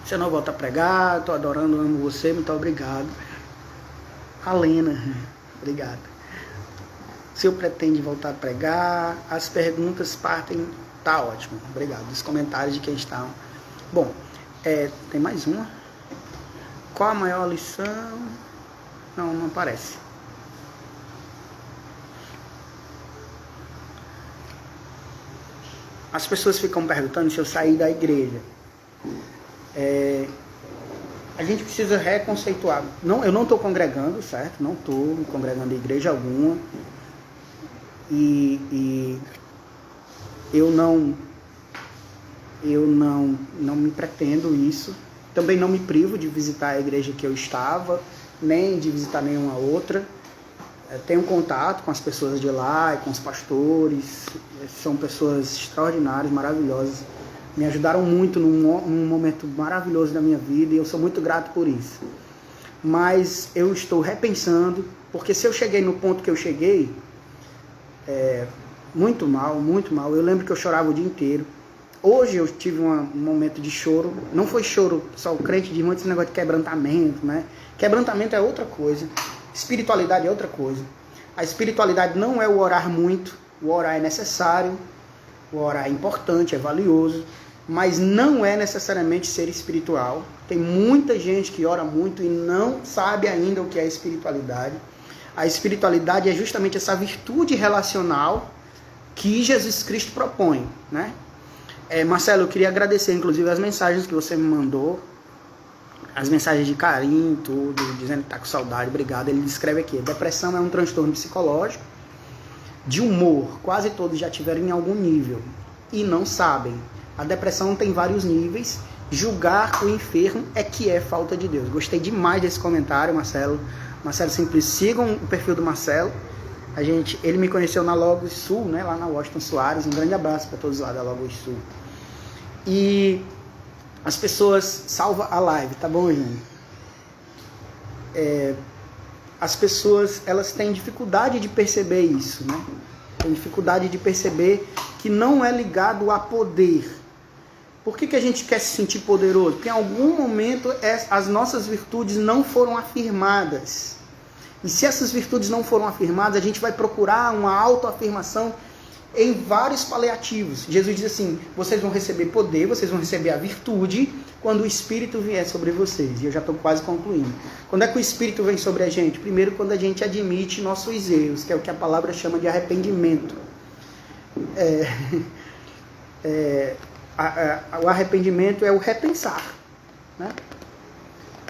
Se eu não volto a pregar, estou adorando, amo você, muito obrigado. Alena, obrigado. Se eu pretendo voltar a pregar, as perguntas partem, tá ótimo, obrigado. Os comentários de quem está. Bom, tem mais uma. Qual a maior lição? Não aparece. As pessoas ficam perguntando se eu sair da igreja. A gente precisa reconceituar. Eu não estou congregando, certo? Não estou congregando em igreja alguma. E eu não me pretendo isso. Também não me privo de visitar a igreja que eu estava, nem de visitar nenhuma outra. Tenho contato com as pessoas de lá e com os pastores. São pessoas extraordinárias, maravilhosas. Me ajudaram muito num momento maravilhoso da minha vida e eu sou muito grato por isso. Mas eu estou repensando, porque se eu cheguei no ponto que eu cheguei, muito mal. Eu lembro que eu chorava o dia inteiro. Hoje eu tive um momento de choro. Não foi choro, só o crente diz muito esse negócio de quebrantamento, né? Quebrantamento é outra coisa. Espiritualidade é outra coisa. A espiritualidade não é o orar muito. O orar é necessário. O orar é importante, é valioso. Mas não é necessariamente ser espiritual. Tem muita gente que ora muito e não sabe ainda o que é espiritualidade. A espiritualidade é justamente essa virtude relacional que Jesus Cristo propõe, né? Marcelo, eu queria agradecer, inclusive, as mensagens que você me mandou. As mensagens de carinho, tudo, dizendo que está com saudade, obrigado. Ele descreve aqui: depressão é um transtorno psicológico de humor. Quase todos já tiveram em algum nível e não sabem. A depressão tem vários níveis. Julgar o enfermo é que é falta de Deus. Gostei demais desse comentário, Marcelo. Marcelo Simples, sigam o perfil do Marcelo. Ele me conheceu na Logos Sul, né, lá na Washington Soares. Um grande abraço para todos lá da Logos Sul. E As pessoas... Salva a live, tá bom, Júnior? As pessoas, elas têm dificuldade de perceber isso, né? Tem dificuldade de perceber que não é ligado a poder. Por que a gente quer se sentir poderoso? Porque em algum momento as nossas virtudes não foram afirmadas. E se essas virtudes não foram afirmadas, a gente vai procurar uma autoafirmação em vários paliativos. Jesus diz assim, vocês vão receber poder, vocês vão receber a virtude quando o Espírito vier sobre vocês. E eu já estou quase concluindo. Quando é que o Espírito vem sobre a gente? Primeiro, quando a gente admite nossos erros, que é o que a palavra chama de arrependimento. O arrependimento é o repensar, né?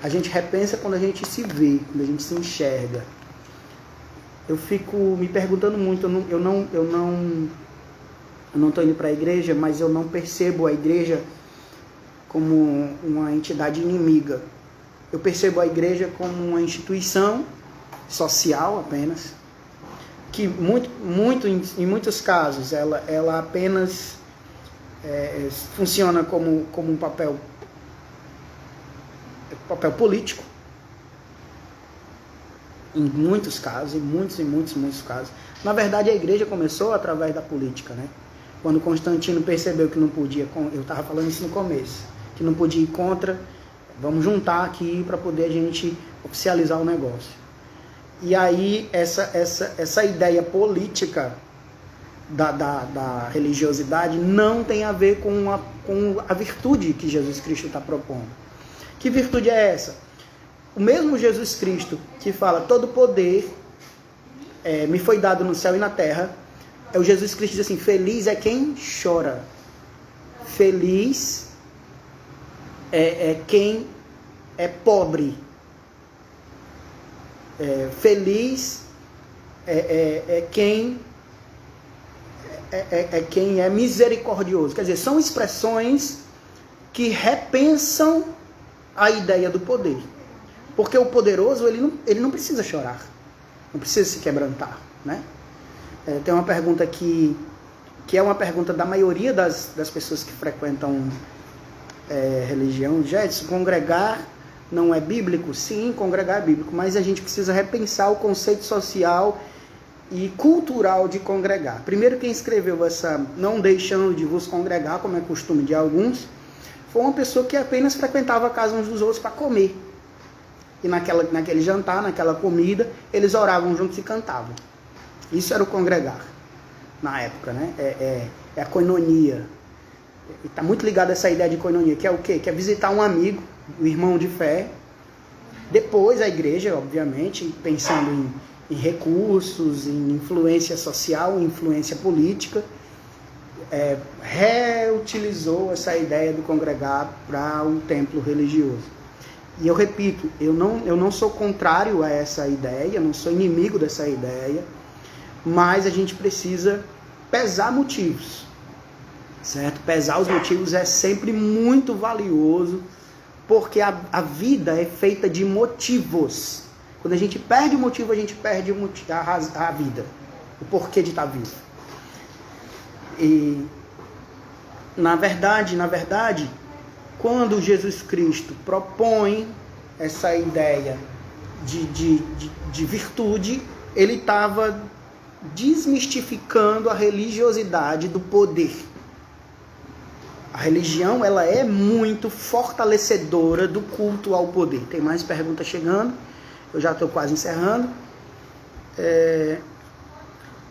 A gente repensa quando a gente se vê, quando a gente se enxerga. Eu fico me perguntando muito, eu não estou indo para a igreja, mas eu não percebo a igreja como uma entidade inimiga. Eu percebo a igreja como uma instituição social apenas, que em muitos casos ela apenas funciona como um papel político. Em muitos casos, em muitos casos. Na verdade, a igreja começou através da política, né? Quando Constantino percebeu que não podia, eu estava falando isso no começo, que não podia ir contra, vamos juntar aqui para poder a gente oficializar o negócio. E aí, essa ideia política da religiosidade não tem a ver com a virtude que Jesus Cristo está propondo. Que virtude é essa? O mesmo Jesus Cristo que fala, todo poder me foi dado no céu e na terra, é o Jesus Cristo que diz assim, feliz é quem chora. Feliz é quem é pobre. Feliz é quem é misericordioso. Quer dizer, são expressões que repensam a ideia do poder. Porque o poderoso, ele não precisa chorar. Não precisa se quebrantar, né? Tem uma pergunta que é uma pergunta da maioria das pessoas que frequentam religião. Jetson, congregar não é bíblico? Sim, congregar é bíblico. Mas a gente precisa repensar o conceito social e cultural de congregar. Primeiro, quem escreveu essa não deixando de vos congregar, como é costume de alguns, foi uma pessoa que apenas frequentava a casa uns dos outros para comer. E naquele jantar, naquela comida, eles oravam juntos e cantavam. Isso era o congregar na época, né? É a koinonia. Está muito ligado a essa ideia de koinonia, que é o quê? Que é visitar um amigo, um irmão de fé. Depois a igreja, obviamente, pensando em recursos, em influência social, influência política, reutilizou essa ideia do congregar para um templo religioso. E eu repito, eu não sou contrário a essa ideia, não sou inimigo dessa ideia, mas a gente precisa pesar motivos, certo? Pesar os motivos é sempre muito valioso, porque a vida é feita de motivos. Quando a gente perde o motivo, a gente perde a vida, o porquê de estar vivo. E, na verdade, quando Jesus Cristo propõe essa ideia de virtude, ele estava desmistificando a religiosidade do poder. A religião, ela é muito fortalecedora do culto ao poder. Tem mais perguntas chegando, eu já estou quase encerrando.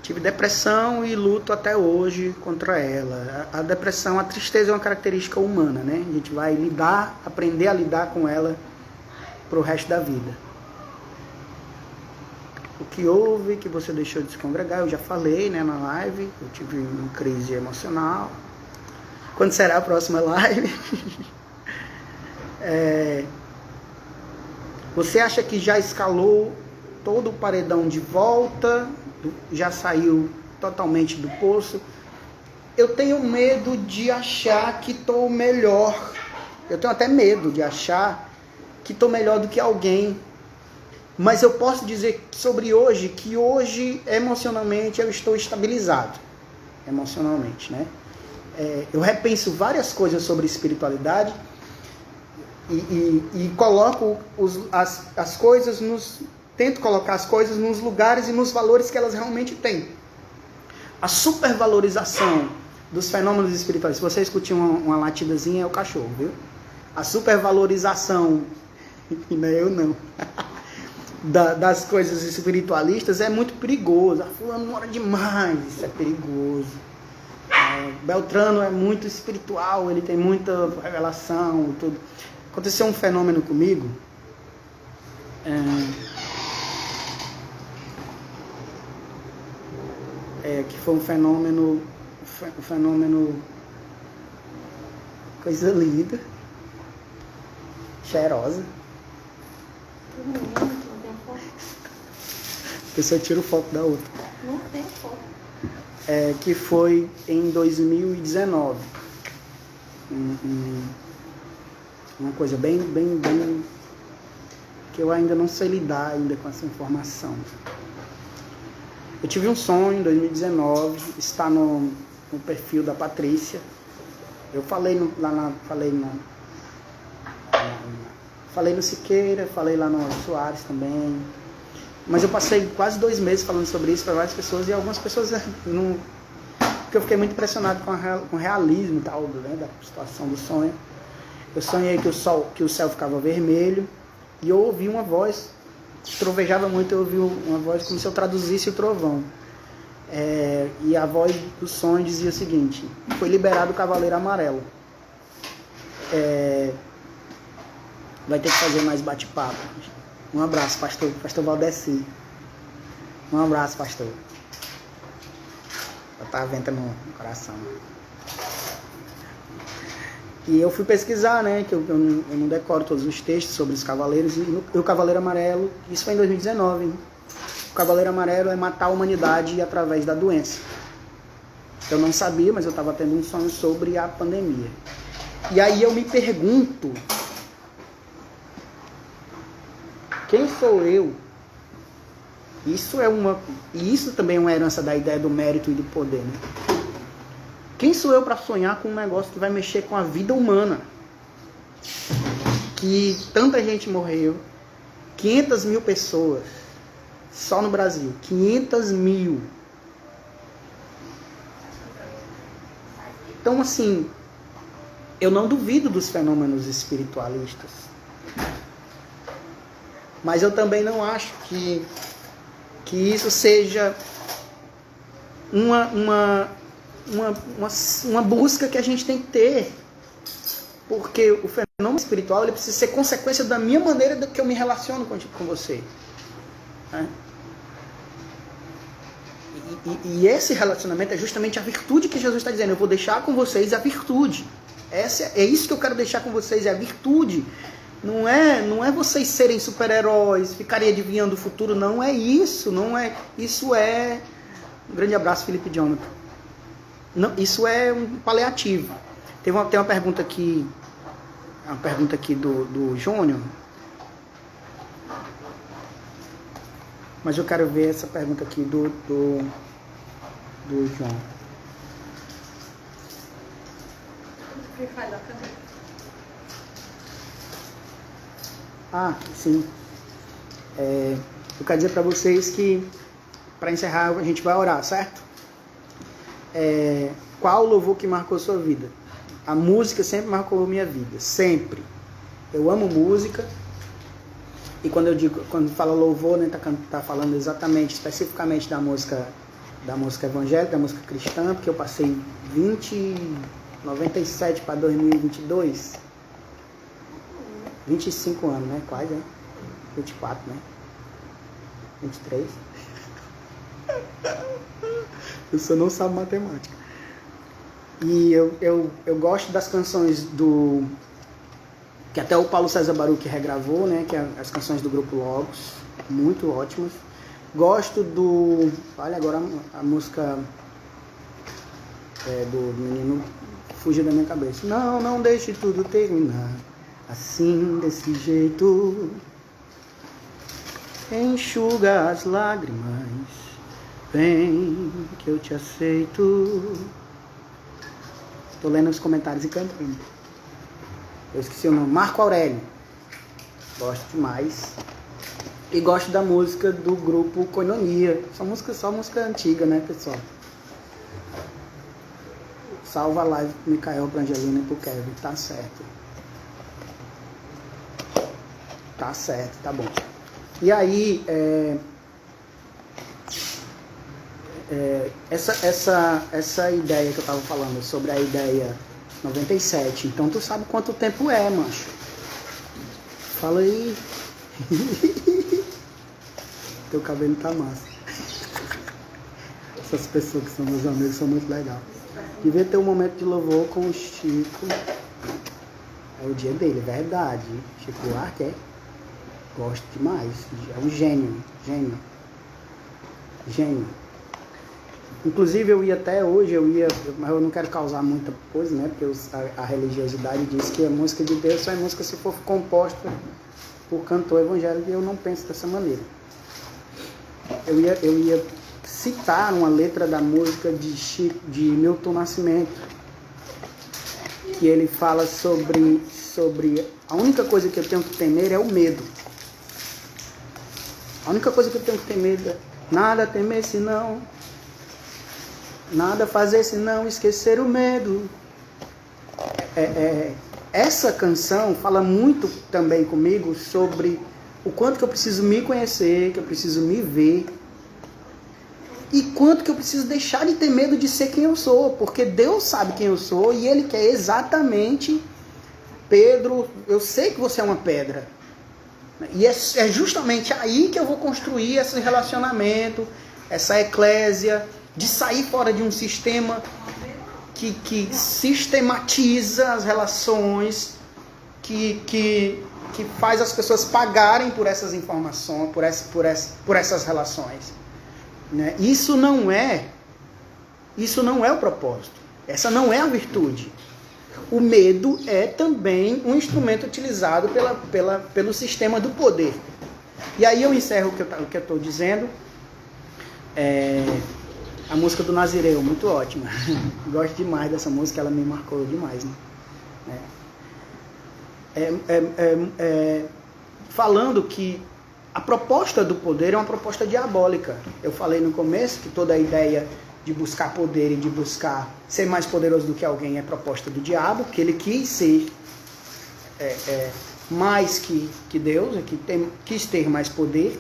Tive depressão e luto até hoje contra ela. A depressão, a tristeza é uma característica humana, né? A gente vai aprender a lidar com ela para o resto da vida. O que houve, que você deixou de se congregar, eu já falei, né, na live. Eu tive uma crise emocional. Quando será a próxima live? Você acha que já escalou todo o paredão de volta? Já saiu totalmente do poço? Eu tenho medo de achar que estou melhor. Eu tenho até medo de achar que estou melhor do que alguém. Mas eu posso dizer sobre hoje, que hoje, emocionalmente, eu estou estabilizado. Emocionalmente, né? Eu repenso várias coisas sobre espiritualidade e coloco as coisas tento colocar as coisas nos lugares e nos valores que elas realmente têm. A supervalorização dos fenômenos espirituais. Se você escutar uma latidazinha, é o cachorro, viu? A supervalorização, não é eu não, das coisas espiritualistas é muito perigoso. Fulano mora demais, isso é perigoso. Beltrano é muito espiritual, ele tem muita revelação, tudo. Aconteceu um fenômeno comigo, que foi um fenômeno, coisa linda, cheirosa. A pessoa tira foto da outra. Não tem foto. Que foi em 2019. Uma coisa bem que eu ainda não sei lidar ainda com essa informação. Eu tive um sonho em 2019, está no perfil da Patrícia. Eu falei falei no Siqueira, falei lá no Soares também. Mas eu passei quase 2 meses falando sobre isso para várias pessoas, e algumas pessoas não... Porque eu fiquei muito impressionado com o realismo e tal, né, da situação do sonho. Eu sonhei que o céu ficava vermelho, e eu ouvi uma voz, trovejava muito, eu ouvi uma voz como se eu traduzisse o trovão. E a voz do sonho dizia o seguinte: foi liberado o Cavaleiro Amarelo. Vai ter que fazer mais bate-papo. Um abraço, pastor Valdeci. Um abraço, pastor. Botar a venta no coração. E eu fui pesquisar, né, que eu não decoro todos os textos sobre os cavaleiros. E o Cavaleiro Amarelo, isso foi em 2019, hein? O Cavaleiro Amarelo é matar a humanidade através da doença. Eu não sabia, mas eu estava tendo um sonho sobre a pandemia. E aí eu me pergunto, quem sou eu? Isso também é uma herança da ideia do mérito e do poder, né? Quem sou eu para sonhar com um negócio que vai mexer com a vida humana? Que tanta gente morreu, 500 mil pessoas, só no Brasil, 500 mil. Então, assim, eu não duvido dos fenômenos espiritualistas. Mas eu também não acho que isso seja uma busca que a gente tem que ter. Porque o fenômeno espiritual ele precisa ser consequência da minha maneira que eu me relaciono com você. Né? E esse relacionamento é justamente a virtude que Jesus está dizendo. Eu vou deixar com vocês a virtude. É isso que eu quero deixar com vocês, é a virtude. Não é vocês serem super-heróis, ficarem adivinhando o futuro, não é isso, isso é... Um grande abraço, Felipe Jonathan. Não, isso é um paliativo. Tem uma pergunta aqui, do Júnior, mas eu quero ver essa pergunta aqui do João. Sim. Eu quero dizer para vocês que, para encerrar, a gente vai orar, certo? Qual o louvor que marcou a sua vida? A música sempre marcou a minha vida, sempre. Eu amo música, e quando fala louvor, né, tá falando especificamente da música evangélica, da música cristã, porque eu passei 97 para 2022, 25 anos, né? Quase, né? 24, né? 23. Você não sabe matemática. E eu gosto das canções que até o Paulo César Baruch regravou, né? Que é as canções do grupo Logos, muito ótimas. Gosto olha agora a música do menino fugiu da minha cabeça. Não deixe tudo terminar assim, desse jeito. Enxuga as lágrimas, vem que eu te aceito. Tô lendo os comentários e cantando. Eu esqueci o nome. Marco Aurélio. Gosto demais. E gosto da música do grupo Koinonia. Só música antiga, né, pessoal? Salva a live pro Micael, pra Angelina e pro Kevin. Tá certo. Tá certo, tá bom. E aí, essa ideia que eu tava falando, sobre a ideia 97. Então tu sabe quanto tempo é, mancho. Fala aí. Teu cabelo tá massa. Essas pessoas que são meus amigos são muito legais. Devia ter um momento de louvor com o Chico. É o dia dele, é verdade. Chico Buarque, é? Gosto demais. É um gênio. Inclusive eu ia até hoje, mas eu não quero causar muita coisa, né? Porque a religiosidade diz que a música de Deus só é música se for composta por cantor evangélico, e eu não penso dessa maneira. Eu ia citar uma letra da música de Milton Nascimento, que ele fala sobre a única coisa que eu tenho que temer é o medo. A única coisa que eu tenho que temer é nada temer senão, nada fazer senão esquecer o medo. Essa canção fala muito também comigo sobre o quanto que eu preciso me conhecer, que eu preciso me ver, e quanto que eu preciso deixar de ter medo de ser quem eu sou, porque Deus sabe quem eu sou e Ele quer exatamente, Pedro, eu sei que você é uma pedra, e é justamente aí que eu vou construir esse relacionamento, essa eclésia, de sair fora de um sistema que sistematiza as relações, que faz as pessoas pagarem por essas informações, por essas relações. Né? Isso não é o propósito. Essa não é a virtude. O medo é também um instrumento utilizado pelo sistema do poder. E aí eu encerro o que eu estou dizendo. A música do Nazireu, muito ótima. Gosto demais dessa música, ela me marcou demais. Né? Falando que a proposta do poder é uma proposta diabólica. Eu falei no começo que toda a ideia de buscar poder e de buscar ser mais poderoso do que alguém é proposta do diabo, que ele quis ser mais que Deus, quis ter mais poder.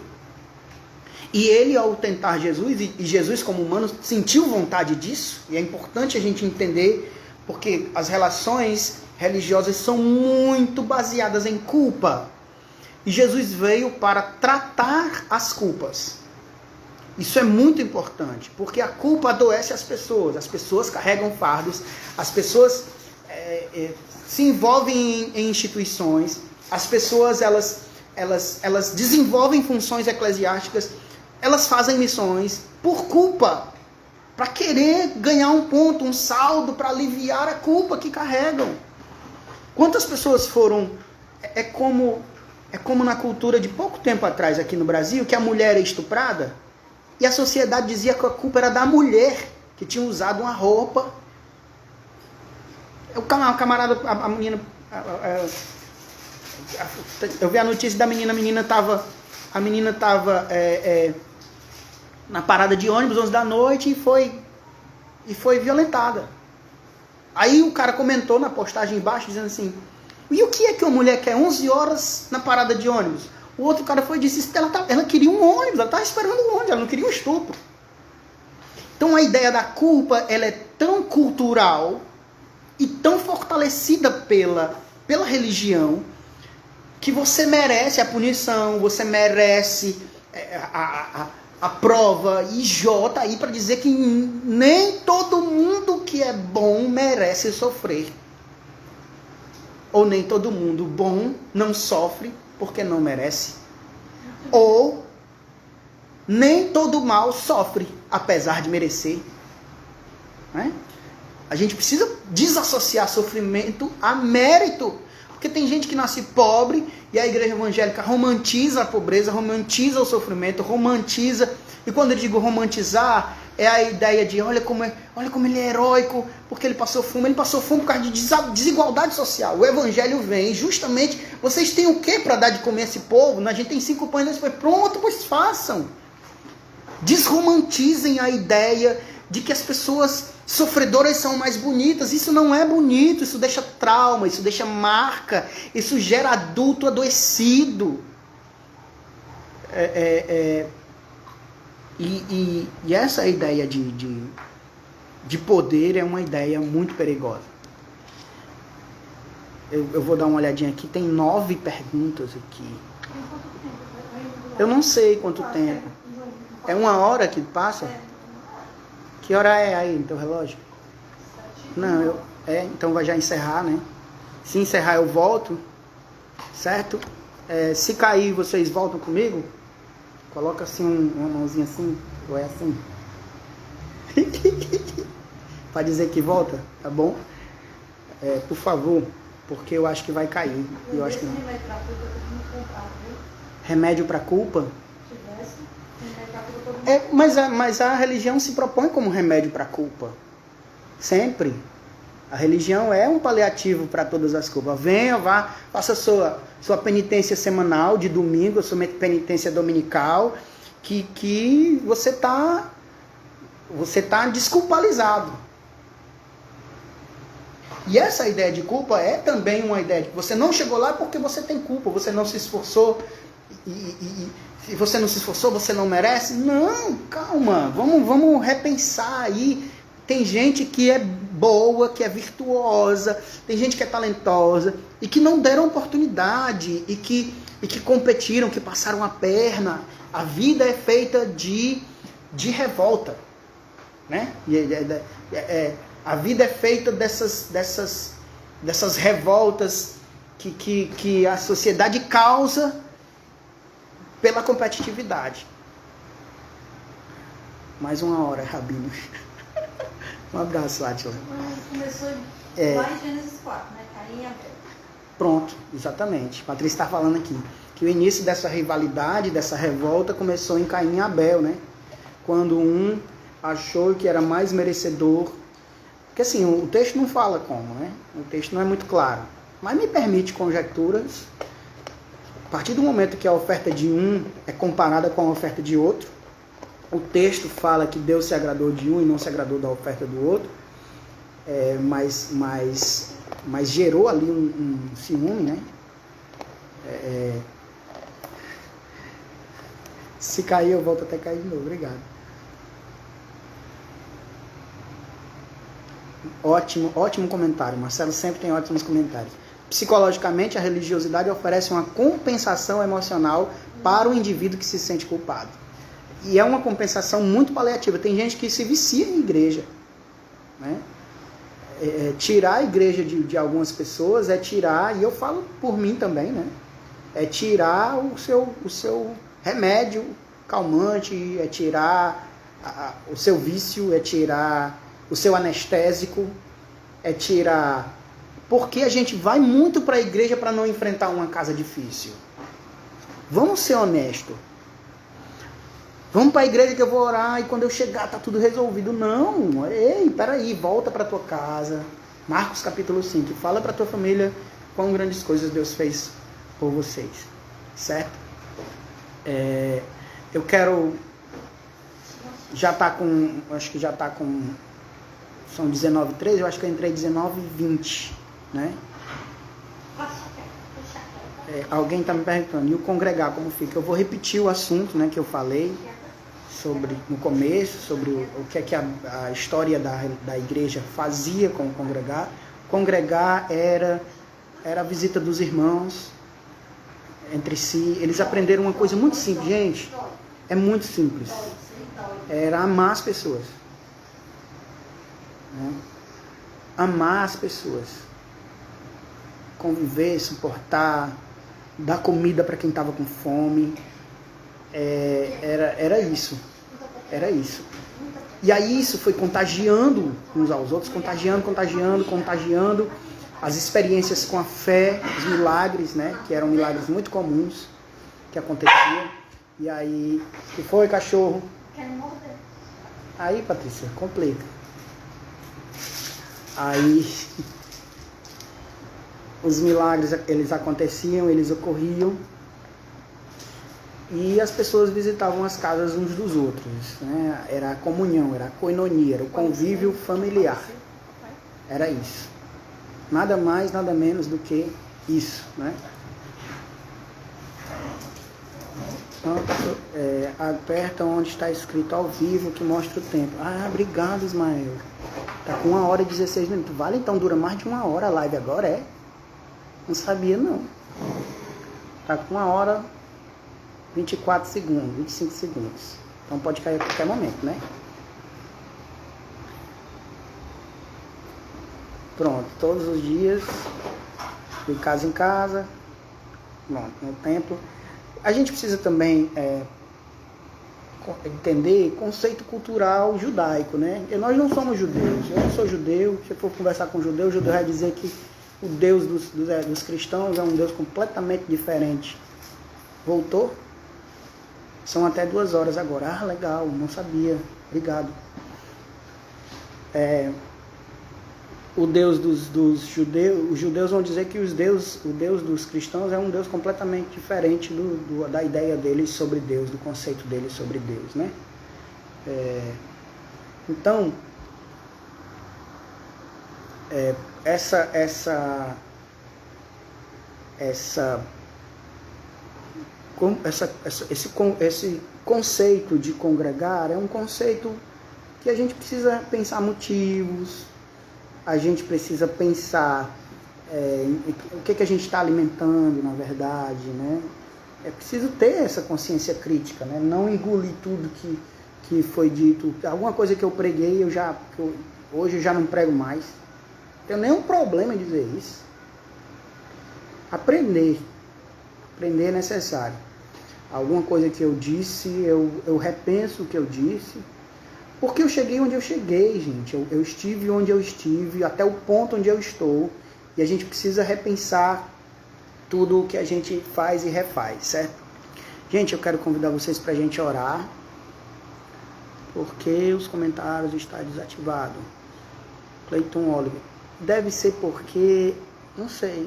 E ele, ao tentar Jesus, e Jesus como humano sentiu vontade disso, e é importante a gente entender, porque as relações religiosas são muito baseadas em culpa. E Jesus veio para tratar as culpas. Isso é muito importante, porque a culpa adoece as pessoas carregam fardos, as pessoas se envolvem em instituições, as pessoas elas desenvolvem funções eclesiásticas, elas fazem missões por culpa, para querer ganhar um ponto, um saldo, para aliviar a culpa que carregam. Quantas pessoas foram... É como na cultura de pouco tempo atrás aqui no Brasil, que a mulher é estuprada, e a sociedade dizia que a culpa era da mulher, que tinha usado uma roupa. O camarada, a menina... Eu vi a notícia da menina, a menina estava na parada de ônibus, 11 da noite, e foi violentada. Aí o cara comentou na postagem embaixo, dizendo assim, e o que é que uma mulher quer 11 horas na parada de ônibus? O outro cara foi e disse que ela queria um ônibus, ela estava esperando um ônibus, ela não queria um estupro. Então a ideia da culpa, ela é tão cultural e tão fortalecida pela religião, que você merece a punição, você merece a prova, e Jó está aí para dizer que nem todo mundo que é bom merece sofrer. Ou nem todo mundo bom não sofre porque não merece. Ou nem todo mal sofre apesar de merecer. Né? A gente precisa desassociar sofrimento a mérito. Porque tem gente que nasce pobre e a igreja evangélica romantiza a pobreza, romantiza o sofrimento, romantiza. E quando eu digo romantizar, É a ideia de olha como ele é heróico, porque ele passou fome. Ele passou fome por causa de desigualdade social. O evangelho vem justamente, vocês têm o que para dar de comer a esse povo? A gente tem 5 pães e 2 pães. Pronto, pois façam. Desromantizem a ideia de que as pessoas sofredoras são mais bonitas. Isso não é bonito, isso deixa trauma, isso deixa marca, isso gera adulto adoecido. E essa ideia de poder é uma ideia muito perigosa. Eu vou dar uma olhadinha aqui, tem 9 perguntas aqui. Eu não sei quanto tempo. É 1 hora que passa? Que hora é aí no teu relógio? Não, então vai já encerrar, né? Se encerrar eu volto, certo? Se cair vocês voltam comigo? Coloca assim uma mãozinha assim, ou é assim? Para dizer que volta, tá bom? Por favor, porque eu acho que vai cair. Eu acho que não. Remédio para culpa? Mas a religião se propõe como remédio para culpa. Sempre. A religião é um paliativo para todas as culpas. Venha, vá, faça sua penitência semanal de domingo, sua penitência dominical, que você tá desculpabilizado. E essa ideia de culpa é também uma ideia de que você não chegou lá porque você tem culpa, você não se esforçou, e se você não se esforçou, você não merece. Não, calma, vamos repensar aí. Tem gente que é boa, que é virtuosa, tem gente que é talentosa e que não deram oportunidade e que competiram, que passaram a perna. A vida é feita de revolta, né? A vida é feita dessas revoltas que a sociedade causa pela competitividade. Mais 1 hora, Rabino. Um abraço, Átila. Começou lá em Gênesis 4, né? Caim e Abel. Pronto, exatamente. Patrícia está falando aqui que o início dessa rivalidade, dessa revolta, começou em Caim e Abel, né? Quando um achou que era mais merecedor. Porque assim, o texto não fala como, né? O texto não é muito claro. Mas me permite conjecturas. A partir do momento que a oferta de um é comparada com a oferta de outro, o texto fala que Deus se agradou de um e não se agradou da oferta do outro, mas gerou ali um ciúme, né? Se cair, eu volto até cair de novo. Obrigado. Ótimo comentário. Marcelo sempre tem ótimos comentários. Psicologicamente, a religiosidade oferece uma compensação emocional para o indivíduo que se sente culpado. E é uma compensação muito paliativa. Tem gente que se vicia em igreja, né? Tirar a igreja de algumas pessoas é tirar, e eu falo por mim também, né? É tirar o seu remédio calmante, é tirar o seu vício, é tirar o seu anestésico, é tirar... Porque a gente vai muito para a igreja para não enfrentar uma casa difícil. Vamos ser honestos. Vamos para a igreja que eu vou orar e quando eu chegar tá tudo resolvido. Não, ei, peraí, volta para tua casa. Marcos capítulo 5, fala para tua família quão grandes coisas Deus fez por vocês. Certo? Eu quero... Já tá com... Acho que já tá com... São 19h13, eu acho que eu entrei 19h20, né? Alguém está me perguntando, e o congregar como fica? Eu vou repetir o assunto, né, que eu falei no começo, sobre o que é que a história da igreja fazia com o congregar. Congregar era a visita dos irmãos entre si. Eles aprenderam uma coisa muito simples, gente. É muito simples. Era amar as pessoas. Né? Amar as pessoas. Conviver, suportar, dar comida para quem estava com fome. Era isso. Era isso. E aí isso foi contagiando uns aos outros, contagiando as experiências com a fé, os milagres, né? Que eram milagres muito comuns que aconteciam. E aí, o que foi, cachorro? Quer morder? Aí, Patrícia, complica. Aí, os milagres, eles aconteciam, eles ocorriam, e as pessoas visitavam as casas uns dos outros, né? Era a comunhão, era a koinonia, era o convívio familiar. Era isso. Nada mais, nada menos do que isso, né? Então, aperta onde está escrito ao vivo que mostra o tempo. Ah, obrigado, Ismael. Tá com 1 hora e 16 minutos. Vale, então dura mais de 1 hora a live agora, é? Não sabia, não. Tá com 1 hora 24 segundos, 25 segundos. Então pode cair a qualquer momento, né? Pronto, todos os dias, de casa em casa, pronto, no templo. A gente precisa também entender conceito cultural judaico, né? E nós não somos judeus. Eu não sou judeu. Se eu for conversar com um judeu, o judeu vai dizer que o Deus dos cristãos é um Deus completamente diferente. Voltou? São até 2 horas agora. Ah, legal, não sabia. Obrigado. O Deus dos judeus, os judeus vão dizer que o Deus dos cristãos é um Deus completamente diferente da ideia deles sobre Deus, do conceito deles sobre Deus, né? Então, esse conceito de congregar é um conceito que a gente precisa pensar motivos. A gente precisa pensar o que a gente está alimentando, na verdade, né? É preciso ter essa consciência crítica, né? Não engolir tudo que foi dito. Alguma coisa que eu preguei, hoje eu já não prego mais. Não tenho nenhum problema em dizer isso. Aprender é necessário. Alguma coisa que eu disse, eu repenso o que eu disse. Porque eu cheguei onde eu cheguei, gente. Eu estive onde eu estive, até o ponto onde eu estou. E a gente precisa repensar tudo o que a gente faz e refaz, certo? Gente, eu quero convidar vocês para a gente orar. Porque os comentários estão desativados. Cleiton Oliver. Deve ser porque... Não sei.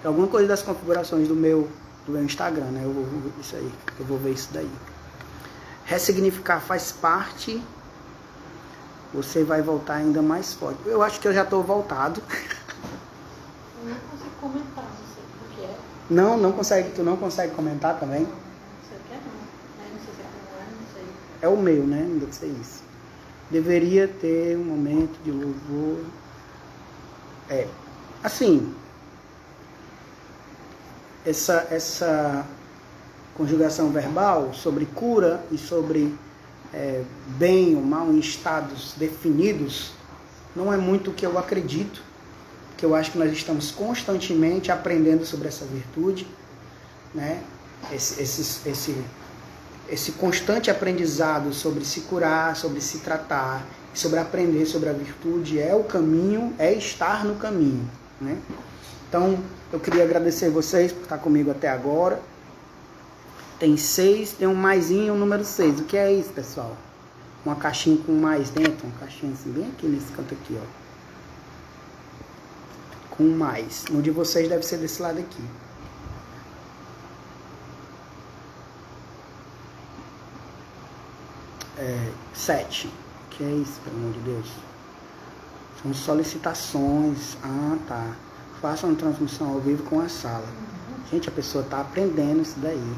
Alguma coisa das configurações do meu Instagram, né? Eu vou ver isso daí. Ressignificar faz parte. Você vai voltar ainda mais forte. Eu acho que eu já estou voltado. Eu não consigo comentar, não sei o que é. Não consegue, tu não consegue comentar também? Não sei o que é, não. Não sei se é como não sei. É o meu, né? Não deve ser isso. Deveria ter um momento de louvor. Assim, essa conjugação verbal sobre cura e sobre bem ou mal em estados definidos não é muito o que eu acredito, que eu acho que nós estamos constantemente aprendendo sobre essa virtude, né? Esse constante aprendizado sobre se curar, sobre se tratar, sobre aprender sobre a virtude é o caminho, é estar no caminho, né? Então, eu queria agradecer vocês por estar comigo até agora. Tem 6, tem um maisinho, o número 6. O que é isso, pessoal? Uma caixinha com mais dentro, uma caixinha assim, bem aqui nesse canto aqui, ó. Com mais. No de vocês deve ser desse lado aqui. É, 7. O que é isso, pelo amor de Deus? São solicitações. Ah, tá. Façam uma transmissão ao vivo com a sala. Gente, a pessoa tá aprendendo isso daí.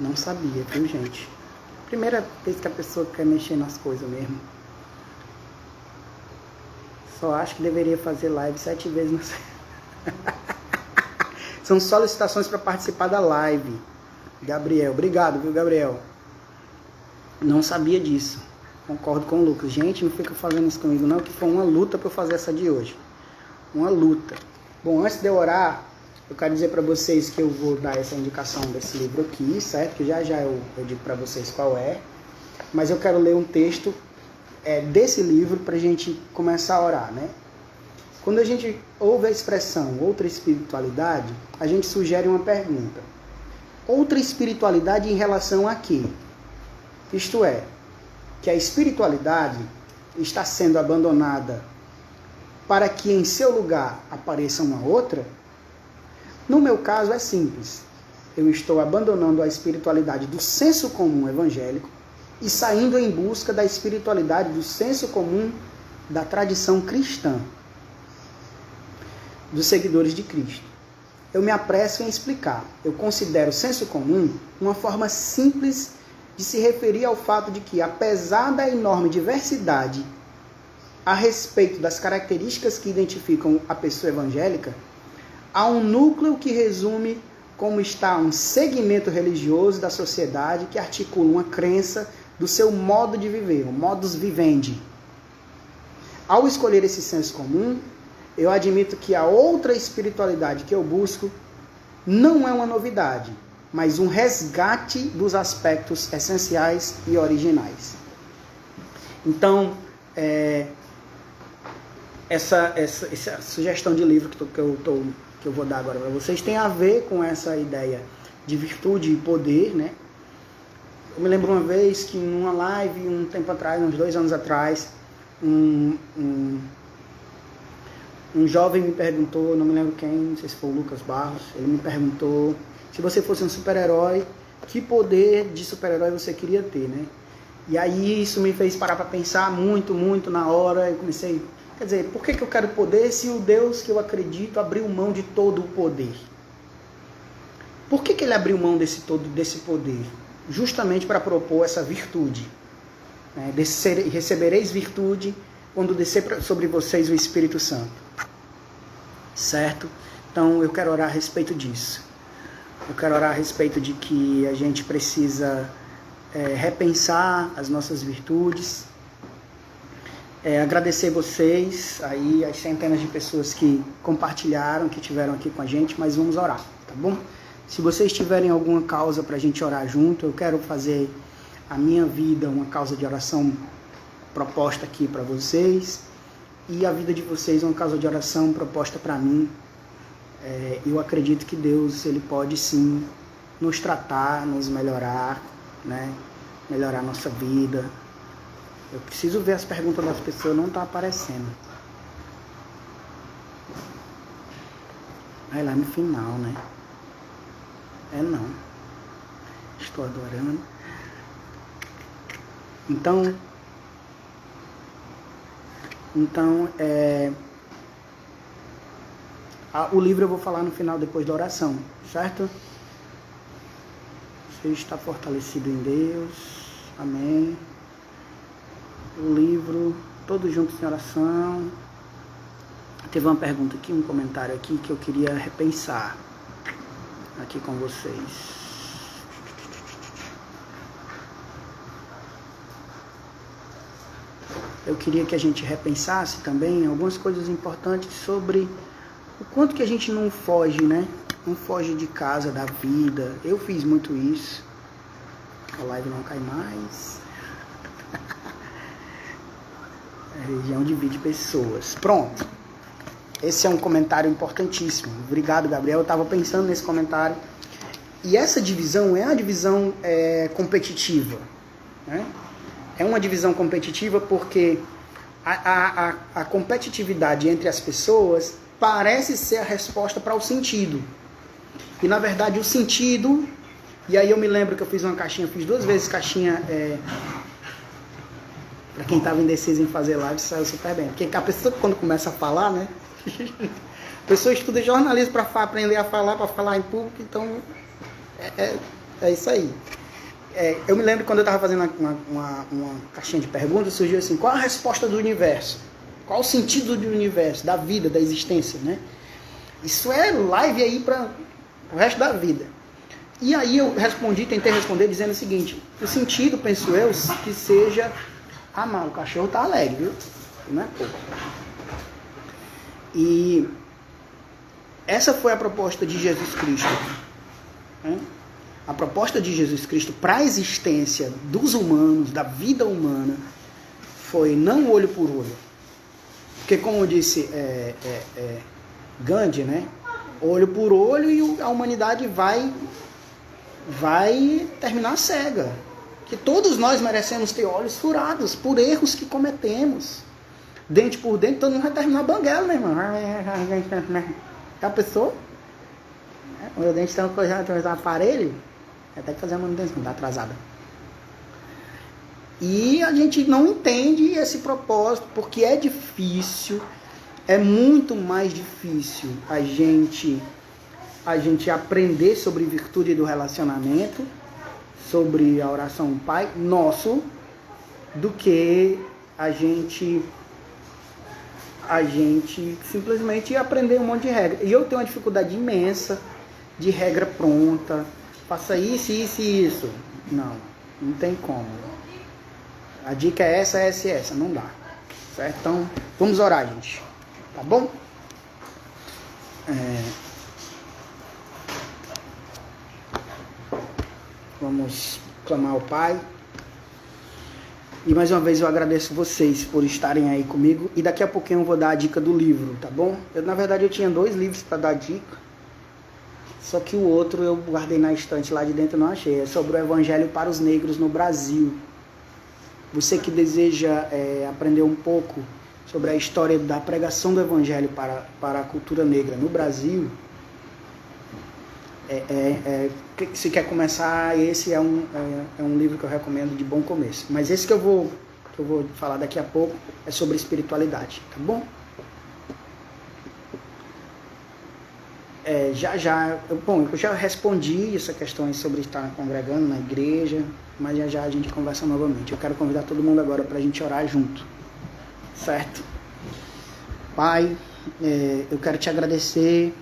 Não sabia, viu, gente? Primeira vez que a pessoa quer mexer nas coisas mesmo. Só acho que deveria fazer live 7 vezes na semana. São solicitações para participar da live. Gabriel, obrigado, viu, Gabriel? Não sabia disso. Concordo com o Lucas. Gente, não fica fazendo isso comigo não, que foi uma luta para eu fazer essa de hoje. Uma luta. Bom, antes de eu orar, eu quero dizer para vocês que eu vou dar essa indicação desse livro aqui, certo? Que já eu digo para vocês qual é. Mas eu quero ler um texto desse livro para a gente começar a orar, né? Quando a gente ouve a expressão outra espiritualidade, a gente sugere uma pergunta. Outra espiritualidade em relação a quê? Isto é, que a espiritualidade está sendo abandonada para que em seu lugar apareça uma outra. No meu caso é simples. Eu estou abandonando a espiritualidade do senso comum evangélico e saindo em busca da espiritualidade do senso comum da tradição cristã, dos seguidores de Cristo. Eu me apresso em explicar. Eu considero o senso comum uma forma simples de se referir ao fato de que, apesar da enorme diversidade a respeito das características que identificam a pessoa evangélica, há um núcleo que resume como está um segmento religioso da sociedade que articula uma crença do seu modo de viver, o modus vivendi. Ao escolher esse senso comum, eu admito que a outra espiritualidade que eu busco não é uma novidade, mas um resgate dos aspectos essenciais e originais. Então, essa sugestão de livro que eu vou dar agora para vocês tem a ver com essa ideia de virtude e poder, né? Eu me lembro uma vez que em uma live, um tempo atrás, uns 2 anos atrás, um jovem me perguntou, não me lembro quem, não sei se foi o Lucas Barros, ele me perguntou se você fosse um super-herói, que poder de super-herói você queria ter, né? E aí isso me fez parar para pensar muito, muito na hora. Eu comecei, quer dizer, por que eu quero poder se o Deus que eu acredito abriu mão de todo o poder? Por que ele abriu mão desse poder? Justamente para propor essa virtude. Né? Recebereis virtude quando descer sobre vocês o Espírito Santo. Certo? Então eu quero orar a respeito disso. Eu quero orar a respeito de que a gente precisa repensar as nossas virtudes. Agradecer vocês, aí as centenas de pessoas que compartilharam, que estiveram aqui com a gente, mas vamos orar, tá bom? Se vocês tiverem alguma causa para a gente orar junto, eu quero fazer a minha vida uma causa de oração proposta aqui para vocês, e a vida de vocês uma causa de oração proposta para mim. Eu acredito que Deus, ele pode sim nos tratar, nos melhorar, né? Melhorar a nossa vida. Eu preciso ver as perguntas das pessoas, não está aparecendo. Vai lá no final, né? Não. Estou adorando. Então, o livro eu vou falar no final, depois da oração, certo? Você está fortalecido em Deus. Amém. O livro, todos juntos em oração. Teve uma pergunta aqui, um comentário aqui que eu queria repensar aqui com vocês. Eu queria que a gente repensasse também algumas coisas importantes sobre o quanto que a gente não foge, né? Não foge de casa, da vida. Eu fiz muito isso. A live não cai mais. A religião divide pessoas. Pronto. Esse é um comentário importantíssimo. Obrigado, Gabriel. Eu estava pensando nesse comentário. E essa divisão é a divisão competitiva. Né? É uma divisão competitiva porque a competitividade entre as pessoas parece ser a resposta para o sentido. E, na verdade, o sentido... E aí eu me lembro que eu fiz uma caixinha, fiz 2 vezes caixinha... Para quem estava indeciso em fazer live, saiu super bem. Porque a pessoa, quando começa a falar, né? A pessoa estuda jornalismo para aprender a falar, para falar em público. Então, é isso aí. Eu me lembro quando eu estava fazendo uma caixinha de perguntas, surgiu assim, qual a resposta do universo? Qual o sentido do universo, da vida, da existência, né? Isso é live aí para o resto da vida. E aí eu tentei responder dizendo o seguinte, o sentido, penso eu, que seja... o cachorro tá alegre, viu? Não é pouco. E essa foi a proposta de Jesus Cristo. Né? A proposta de Jesus Cristo para a existência dos humanos, da vida humana, foi não olho por olho. Porque, como disse Gandhi, né? Olho por olho e a humanidade vai terminar cega. Que todos nós merecemos ter olhos furados por erros que cometemos. Dente por dente, todo mundo vai terminar banguela, meu irmão. Já pensou? O meu dente está com aparelho, até que fazer a manutenção, está atrasada. E a gente não entende esse propósito, porque é difícil, é muito mais difícil a gente aprender sobre virtude do relacionamento, sobre a oração Pai Nosso, do que a gente simplesmente aprender um monte de regra. E eu tenho uma dificuldade imensa de regra pronta. Faça isso, isso e isso. Não tem como. A dica é essa. Não dá. Certo? Então, vamos orar, gente. Tá bom? Vamos clamar ao Pai. E mais uma vez eu agradeço vocês por estarem aí comigo. E daqui a pouquinho eu vou dar a dica do livro, tá bom? Na verdade eu tinha 2 livros para dar dica. Só que o outro eu guardei na estante lá de dentro e não achei. É sobre o Evangelho para os Negros no Brasil. Você que deseja aprender um pouco sobre a história da pregação do Evangelho para a cultura negra no Brasil, se quer começar, esse é um livro que eu recomendo de bom começo. Mas esse que eu vou falar daqui a pouco é sobre espiritualidade, tá bom? Eu já respondi essa questão aí sobre estar congregando na igreja, mas já a gente conversa novamente. Eu quero convidar todo mundo agora para a gente orar junto, certo? Pai, eu quero te agradecer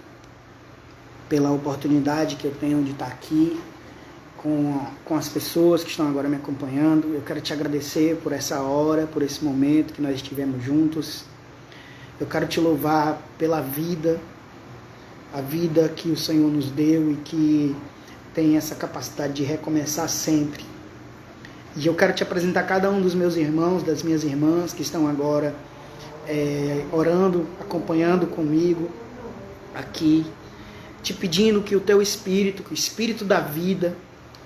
pela oportunidade que eu tenho de estar aqui com as pessoas que estão agora me acompanhando. Eu quero te agradecer por essa hora, por esse momento que nós estivemos juntos. Eu quero te louvar pela vida, a vida que o Senhor nos deu e que tem essa capacidade de recomeçar sempre. E eu quero te apresentar cada um dos meus irmãos, das minhas irmãs que estão agora orando, acompanhando comigo aqui, te pedindo que o teu Espírito, que o Espírito da vida,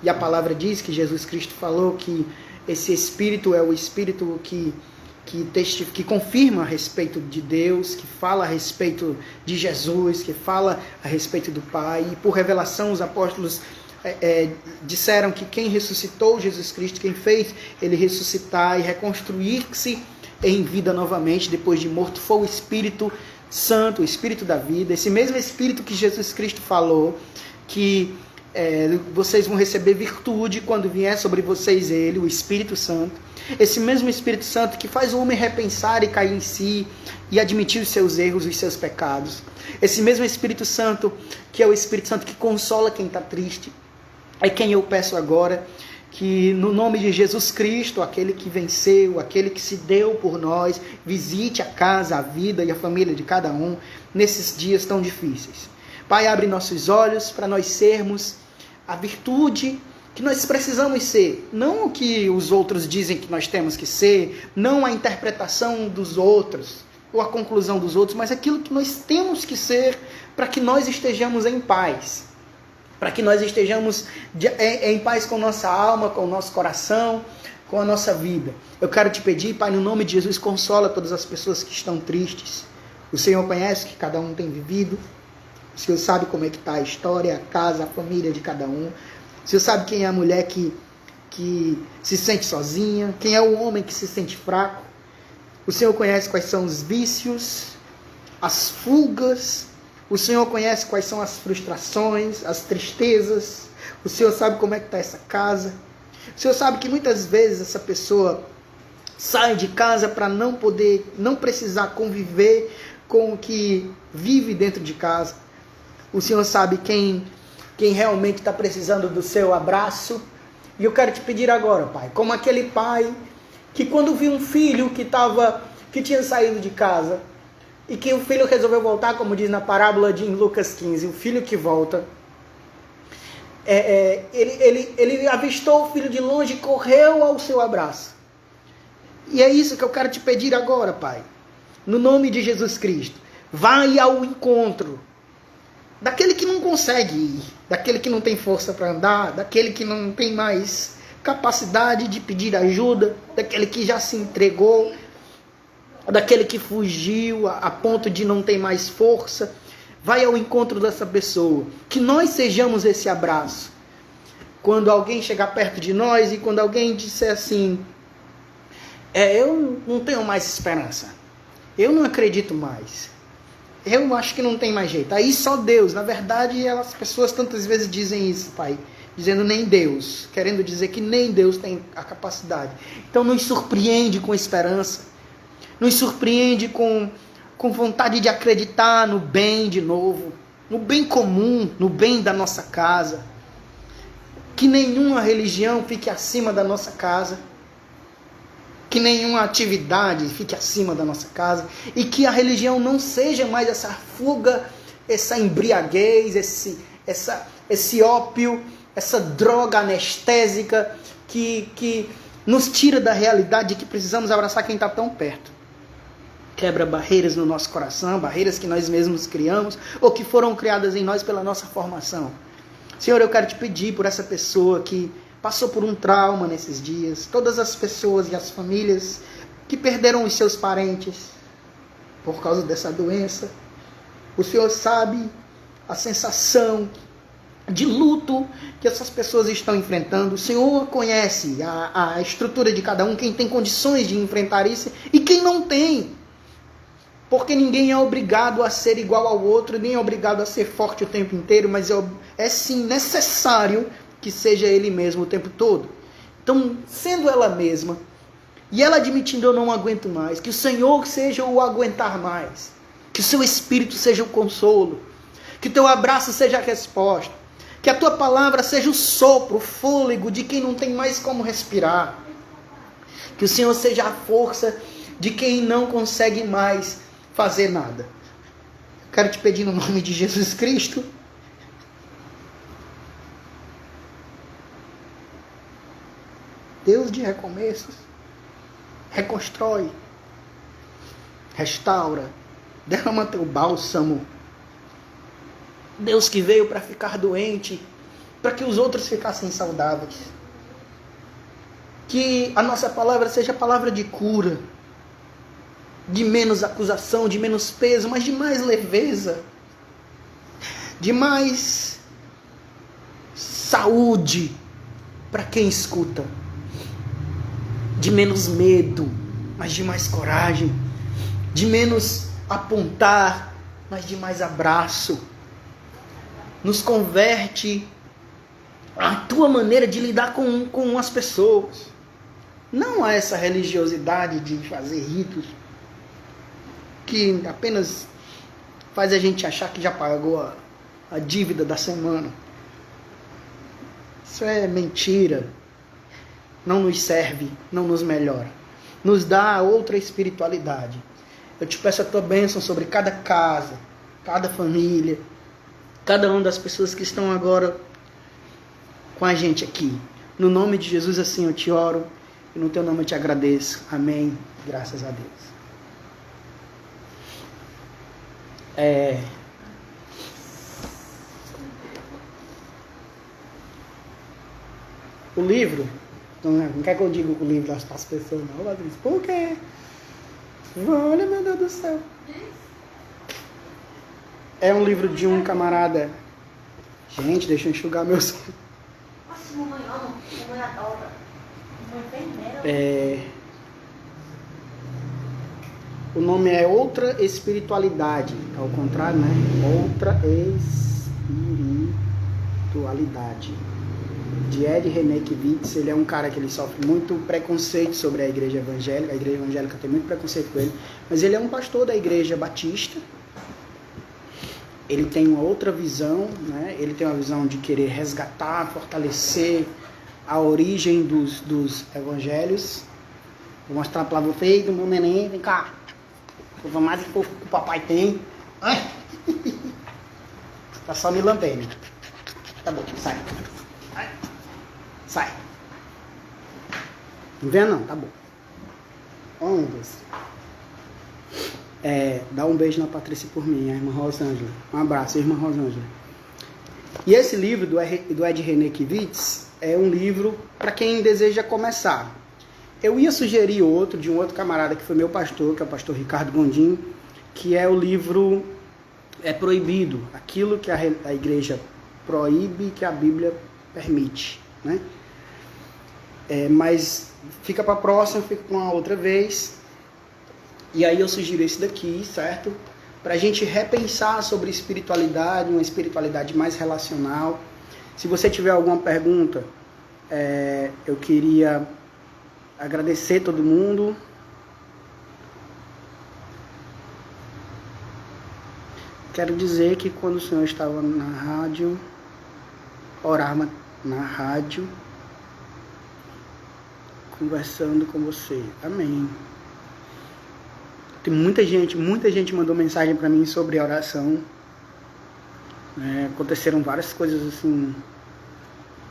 e a palavra diz que Jesus Cristo falou que esse Espírito é o Espírito que confirma a respeito de Deus, que fala a respeito de Jesus, que fala a respeito do Pai. E por revelação os apóstolos disseram que quem ressuscitou Jesus Cristo, quem fez ele ressuscitar e reconstruir-se em vida novamente depois de morto, foi o Espírito Santo, o Espírito da vida. Esse mesmo Espírito que Jesus Cristo falou que vocês vão receber virtude quando vier sobre vocês ele, o Espírito Santo. Esse mesmo Espírito Santo que faz o homem repensar e cair em si e admitir os seus erros e os seus pecados. Esse mesmo Espírito Santo que é o Espírito Santo que consola quem está triste. É quem eu peço agora que no nome de Jesus Cristo, aquele que venceu, aquele que se deu por nós, visite a casa, a vida e a família de cada um nesses dias tão difíceis. Pai, abre nossos olhos para nós sermos a virtude que nós precisamos ser, não o que os outros dizem que nós temos que ser, não a interpretação dos outros ou a conclusão dos outros, mas aquilo que nós temos que ser para que nós estejamos em paz, para que nós estejamos em paz com nossa alma, com o nosso coração, com a nossa vida. Eu quero te pedir, Pai, no nome de Jesus, consola todas as pessoas que estão tristes. O Senhor conhece o que cada um tem vivido. O Senhor sabe como é que está a história, a casa, a família de cada um. O Senhor sabe quem é a mulher que se sente sozinha, quem é o homem que se sente fraco. O Senhor conhece quais são os vícios, as fugas. O Senhor conhece quais são as frustrações, as tristezas. O Senhor sabe como é que está essa casa. O Senhor sabe que muitas vezes essa pessoa sai de casa para não precisar conviver com o que vive dentro de casa. O Senhor sabe quem realmente está precisando do seu abraço. E eu quero te pedir agora, Pai, como aquele pai que quando viu um filho que tinha saído de casa e que o filho resolveu voltar, como diz na parábola de Lucas 15, o filho que volta, ele avistou o filho de longe e correu ao seu abraço. E é isso que eu quero te pedir agora, Pai, no nome de Jesus Cristo. Vai ao encontro daquele que não consegue ir, daquele que não tem força para andar, daquele que não tem mais capacidade de pedir ajuda, daquele que já se entregou, daquele que fugiu a ponto de não ter mais força. Vai ao encontro dessa pessoa. Que nós sejamos esse abraço. Quando alguém chegar perto de nós e quando alguém disser assim, eu não tenho mais esperança, eu não acredito mais, eu acho que não tem mais jeito, aí só Deus. Na verdade, as pessoas tantas vezes dizem isso, Pai, dizendo nem Deus, querendo dizer que nem Deus tem a capacidade. Então nos surpreende com esperança, nos surpreende com vontade de acreditar no bem de novo, no bem comum, no bem da nossa casa. Que nenhuma religião fique acima da nossa casa, que nenhuma atividade fique acima da nossa casa, e que a religião não seja mais essa fuga, essa embriaguez, esse ópio, essa droga anestésica que nos tira da realidade, que precisamos abraçar quem está tão perto. Quebra barreiras no nosso coração, barreiras que nós mesmos criamos ou que foram criadas em nós pela nossa formação. Senhor, eu quero te pedir por essa pessoa que passou por um trauma nesses dias, todas as pessoas e as famílias que perderam os seus parentes por causa dessa doença. O Senhor sabe a sensação de luto que essas pessoas estão enfrentando. O Senhor conhece a estrutura de cada um, quem tem condições de enfrentar isso e quem não tem. Porque ninguém é obrigado a ser igual ao outro, nem é obrigado a ser forte o tempo inteiro, mas é sim necessário que seja ele mesmo o tempo todo. Então, sendo ela mesma, e ela admitindo eu não aguento mais, que o Senhor seja o aguentar mais, que o seu Espírito seja o consolo, que o teu abraço seja a resposta, que a tua palavra seja o sopro, o fôlego de quem não tem mais como respirar, que o Senhor seja a força de quem não consegue mais fazer nada. Quero te pedir no nome de Jesus Cristo, Deus de recomeços, reconstrói, restaura, derrama teu bálsamo. Deus que veio para ficar doente, para que os outros ficassem saudáveis. Que a nossa palavra seja palavra de cura, de menos acusação, de menos peso, mas de mais leveza, de mais saúde para quem escuta, de menos medo, mas de mais coragem, de menos apontar, mas de mais abraço. Nos converte a tua maneira de lidar com as pessoas, não a essa religiosidade de fazer ritos que apenas faz a gente achar que já pagou a dívida da semana. Isso é mentira. Não nos serve, não nos melhora. Nos dá outra espiritualidade. Eu te peço a tua bênção sobre cada casa, cada família, cada uma das pessoas que estão agora com a gente aqui. No nome de Jesus assim eu te oro e no teu nome eu te agradeço. Amém. Graças a Deus. O livro, não quer que eu diga o livro para as pessoas, não, Patrícia, por quê? Olha, meu Deus do céu. É um livro de um camarada. Gente, deixa eu enxugar meus. O nome é Outra Espiritualidade, ao contrário, né? Outra Espiritualidade. De Ed Renekiewicz. Ele é um cara que ele sofre muito preconceito sobre a igreja evangélica. A igreja evangélica tem muito preconceito com ele, mas ele é um pastor da igreja batista. Ele tem uma outra visão, né? Ele tem uma visão de querer resgatar, fortalecer a origem dos evangelhos. Vou mostrar para vocês do meu neném. Vem cá. Vou mais que o papai tem. Ai. Tá só me lambendo. Tá bom, sai. Sai. Não vê não, tá bom. Um, dois. Dá um beijo na Patrícia por mim, a irmã Rosângela. Um abraço, irmã Rosângela. E esse livro do Ed Renekiewicz é um livro para quem deseja começar. Eu ia sugerir outro, de um outro camarada que foi meu pastor, que é o pastor Ricardo Gondim, que é o livro É Proibido, aquilo que a igreja proíbe que a Bíblia permite, né? Mas fica para a próxima, fica para uma outra vez. E aí eu sugiro esse daqui, certo? Para a gente repensar sobre espiritualidade, uma espiritualidade mais relacional. Se você tiver alguma pergunta, eu queria agradecer todo mundo. Quero dizer que quando o Senhor estava na rádio, orava na rádio, conversando com você. Amém. Tem muita gente mandou mensagem para mim sobre oração. Aconteceram várias coisas assim,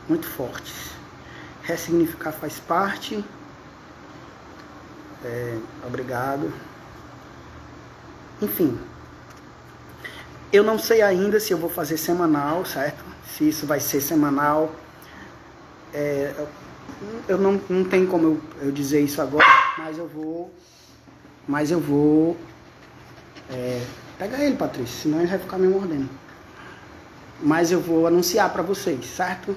muito fortes. Ressignificar faz parte. Obrigado. Enfim. Eu não sei ainda se eu vou fazer semanal, certo? Se isso vai ser semanal. Eu não tenho como eu dizer isso agora, mas eu vou pega ele, Patrícia, senão ele vai ficar me mordendo. Mas eu vou anunciar para vocês, certo?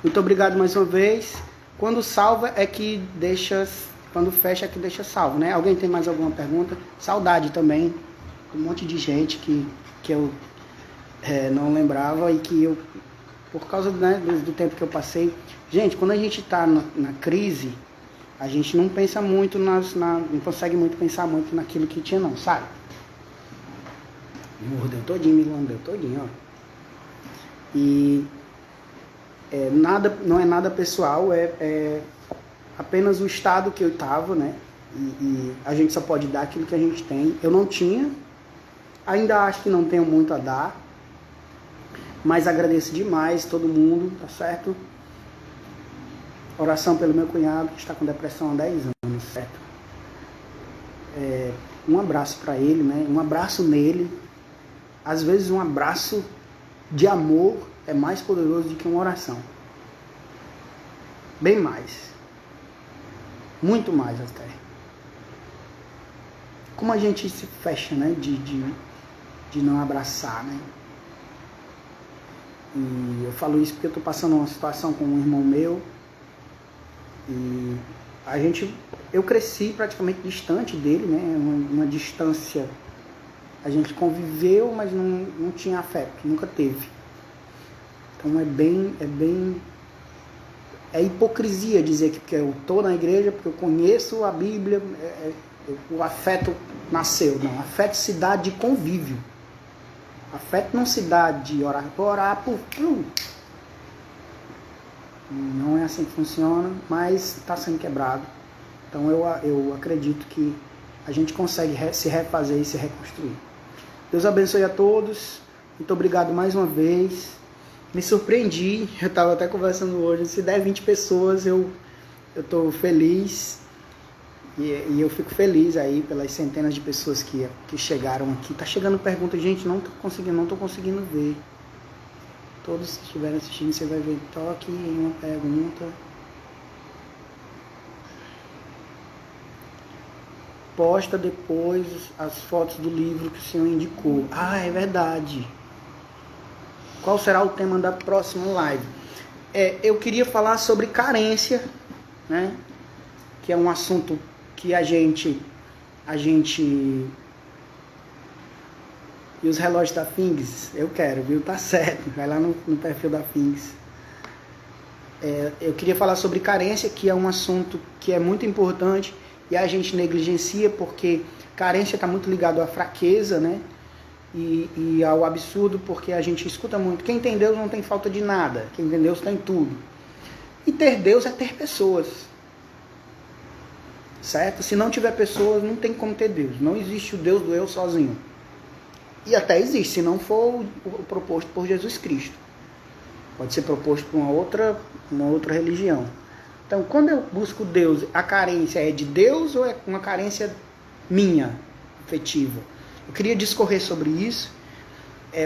Muito obrigado mais uma vez. Quando salva é que deixa, quando fecha é que deixa salvo, né? Alguém tem mais alguma pergunta? Saudade também, um monte de gente que eu não lembrava e que eu, por causa, né, do tempo que eu passei. Gente, quando a gente está na crise, a gente não pensa muito não consegue muito pensar muito naquilo que tinha, não, sabe? Me mordeu todinho, me lambeu todinho, ó. E não é nada pessoal, é apenas o estado que eu estava, né? E a gente só pode dar aquilo que a gente tem. Eu não tinha, ainda acho que não tenho muito a dar, mas agradeço demais todo mundo, tá certo? Oração pelo meu cunhado, que está com depressão há 10 anos, certo? Um abraço para ele, né? Um abraço nele. Às vezes um abraço de amor é mais poderoso do que uma oração. Bem mais. Muito mais até. Como a gente se fecha, né? De não abraçar, né? E eu falo isso porque eu estou passando uma situação com um irmão meu. E eu cresci praticamente distante dele, né? Uma distância. A gente conviveu, mas não tinha afeto, nunca teve. Então é hipocrisia dizer que porque eu estou na igreja, porque eu conheço a Bíblia, o afeto nasceu. Não, afeto se dá de convívio. Afeto não se dá de orar por... Não é assim que funciona, mas está sendo quebrado. Então eu acredito que a gente consegue se refazer e se reconstruir. Deus abençoe a todos. Muito obrigado mais uma vez. Me surpreendi. Eu estava até conversando hoje. Se der 20 pessoas, eu estou feliz. E eu fico feliz aí pelas centenas de pessoas que chegaram aqui. Tá chegando pergunta, gente, não estou conseguindo ver. Todos que estiverem assistindo, você vai ver, toque em uma pergunta. Posta depois as fotos do livro que o senhor indicou. Ah, é verdade. Qual será o tema da próxima live? Eu queria falar sobre carência, né? Que é um assunto que a gente e os relógios da Things, eu quero, viu? Tá certo, vai lá no perfil da Things. Eu queria falar sobre carência, que é um assunto que é muito importante e a gente negligencia porque carência está muito ligado à fraqueza, né? E ao absurdo, porque a gente escuta muito. Quem tem Deus não tem falta de nada, quem tem Deus tem tudo. E ter Deus é ter pessoas, certo? Se não tiver pessoas, não tem como ter Deus. Não existe o Deus do eu sozinho. E até existe, se não for o proposto por Jesus Cristo. Pode ser proposto por uma outra religião. Então, quando eu busco Deus, a carência é de Deus ou é uma carência minha, afetiva? Eu queria discorrer sobre isso.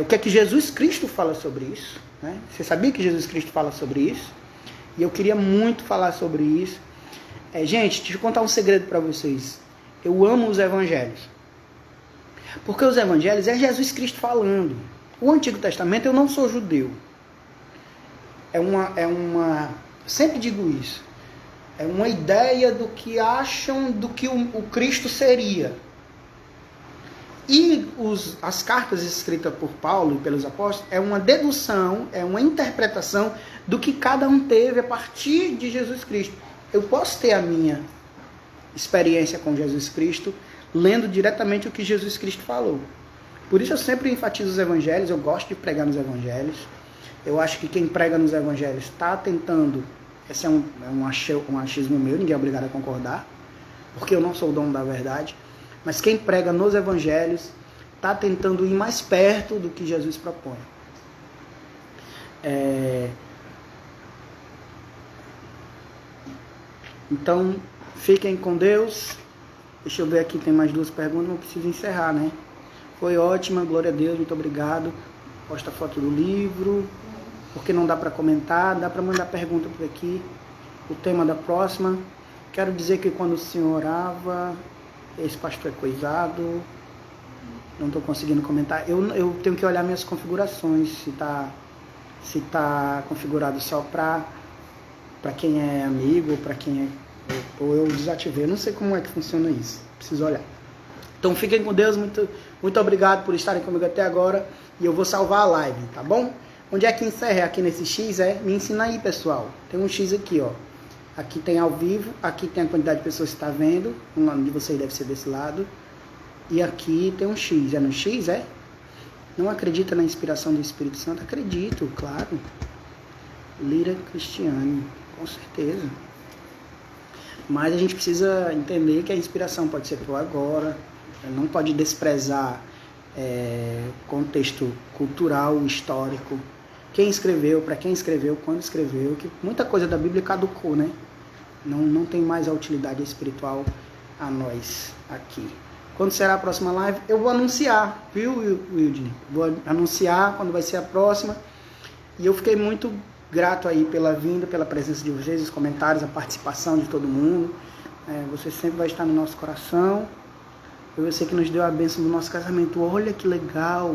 o que é que Jesus Cristo fala sobre isso, né? Você sabia que Jesus Cristo fala sobre isso? E eu queria muito falar sobre isso. Gente, deixa eu contar um segredo para vocês. Eu amo os evangelhos. Porque os evangelhos é Jesus Cristo falando. O Antigo Testamento, eu não sou judeu. Sempre digo isso. É uma ideia do que acham do que o Cristo seria. E as cartas escritas por Paulo e pelos apóstolos é uma dedução, é uma interpretação do que cada um teve a partir de Jesus Cristo. Eu posso ter a minha experiência com Jesus Cristo lendo diretamente o que Jesus Cristo falou. Por isso eu sempre enfatizo os evangelhos, eu gosto de pregar nos evangelhos. Eu acho que quem prega nos evangelhos está tentando, esse é um achismo meu, ninguém é obrigado a concordar, porque eu não sou o dono da verdade, mas quem prega nos evangelhos está tentando ir mais perto do que Jesus propõe. Então, fiquem com Deus. Deixa eu ver aqui, tem mais 2 perguntas, não preciso encerrar, né? Foi ótima, glória a Deus, muito obrigado. Posta a foto do livro, porque não dá para comentar, dá para mandar pergunta por aqui. O tema da próxima, quero dizer que quando o senhor orava, esse pastor é coisado, não estou conseguindo comentar. Eu tenho que olhar minhas configurações, se tá configurado só para quem é amigo, para quem ou eu desativei, eu não sei como é que funciona isso, preciso olhar. Então fiquem com Deus, muito obrigado por estarem comigo até agora, e eu vou salvar a live, tá bom? Onde é que encerra? Aqui nesse X, me ensina aí, pessoal. Tem um X aqui, ó. Aqui tem ao vivo, aqui tem a quantidade de pessoas que está vendo, o nome de vocês deve ser desse lado, e aqui tem um X, é no X, é? Não acredita na inspiração do Espírito Santo? Acredito, claro. Lira Cristiane, com certeza. Mas a gente precisa entender que a inspiração pode ser por agora, não pode desprezar contexto cultural, histórico. Quem escreveu, para quem escreveu, quando escreveu, que muita coisa da Bíblia caducou, né? Não tem mais a utilidade espiritual a nós aqui. Quando será a próxima live? Eu vou anunciar, viu, Wildney? Vou anunciar quando vai ser a próxima. E eu fiquei muito grato aí pela vinda, pela presença de vocês, os comentários, a participação de todo mundo. Você sempre vai estar no nosso coração. Eu sei que nos deu a bênção do nosso casamento. Olha que legal!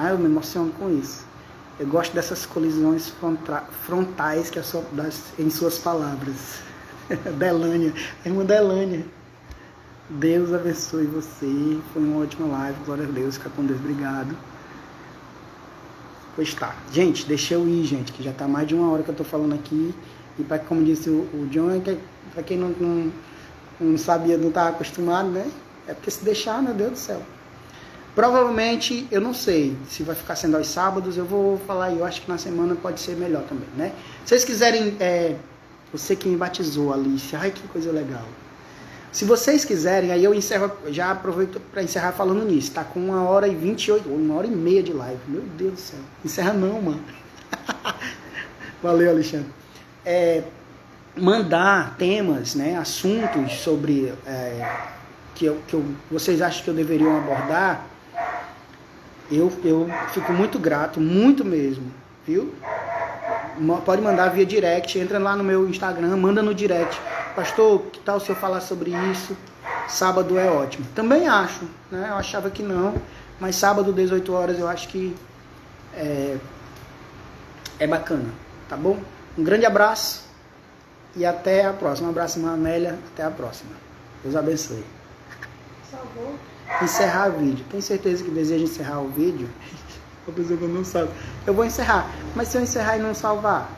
Eu me emociono com isso. Eu gosto dessas colisões frontais que em suas palavras. Delânia, a irmã Delânia. Deus abençoe você. Foi uma ótima live. Glória a Deus. Fica com Deus. Obrigado. Pois tá. Gente, deixa eu ir, gente, que já tá mais de 1 hora que eu tô falando aqui. E como disse o John, para quem não sabia, não estava acostumado, né? É porque se deixar, meu Deus do céu. Provavelmente, eu não sei se vai ficar sendo aos sábados, eu vou falar aí, eu acho que na semana pode ser melhor também, né? Se vocês quiserem, você que me batizou, Alice, ai que coisa legal. Se vocês quiserem, aí eu encerro, já aproveito para encerrar falando nisso, tá com 1h28, 1h30 de live, meu Deus do céu. Encerra não, mano. Valeu, Alexandre. Mandar temas, né, assuntos sobre vocês acham que eu deveriam abordar, eu fico muito grato, muito mesmo, viu? Pode mandar via direct, entra lá no meu Instagram, manda no direct. Pastor, que tal se eu falar sobre isso? Sábado é ótimo. Também acho, né? Eu achava que não, mas sábado, 18 horas, eu acho que é bacana, tá bom? Um grande abraço e até a próxima. Um abraço, irmã Amélia, até a próxima. Deus abençoe. Salvou. Encerrar o vídeo. Tem certeza que deseja encerrar o vídeo? A pessoa não sabe. Eu vou encerrar, mas se eu encerrar e não salvar,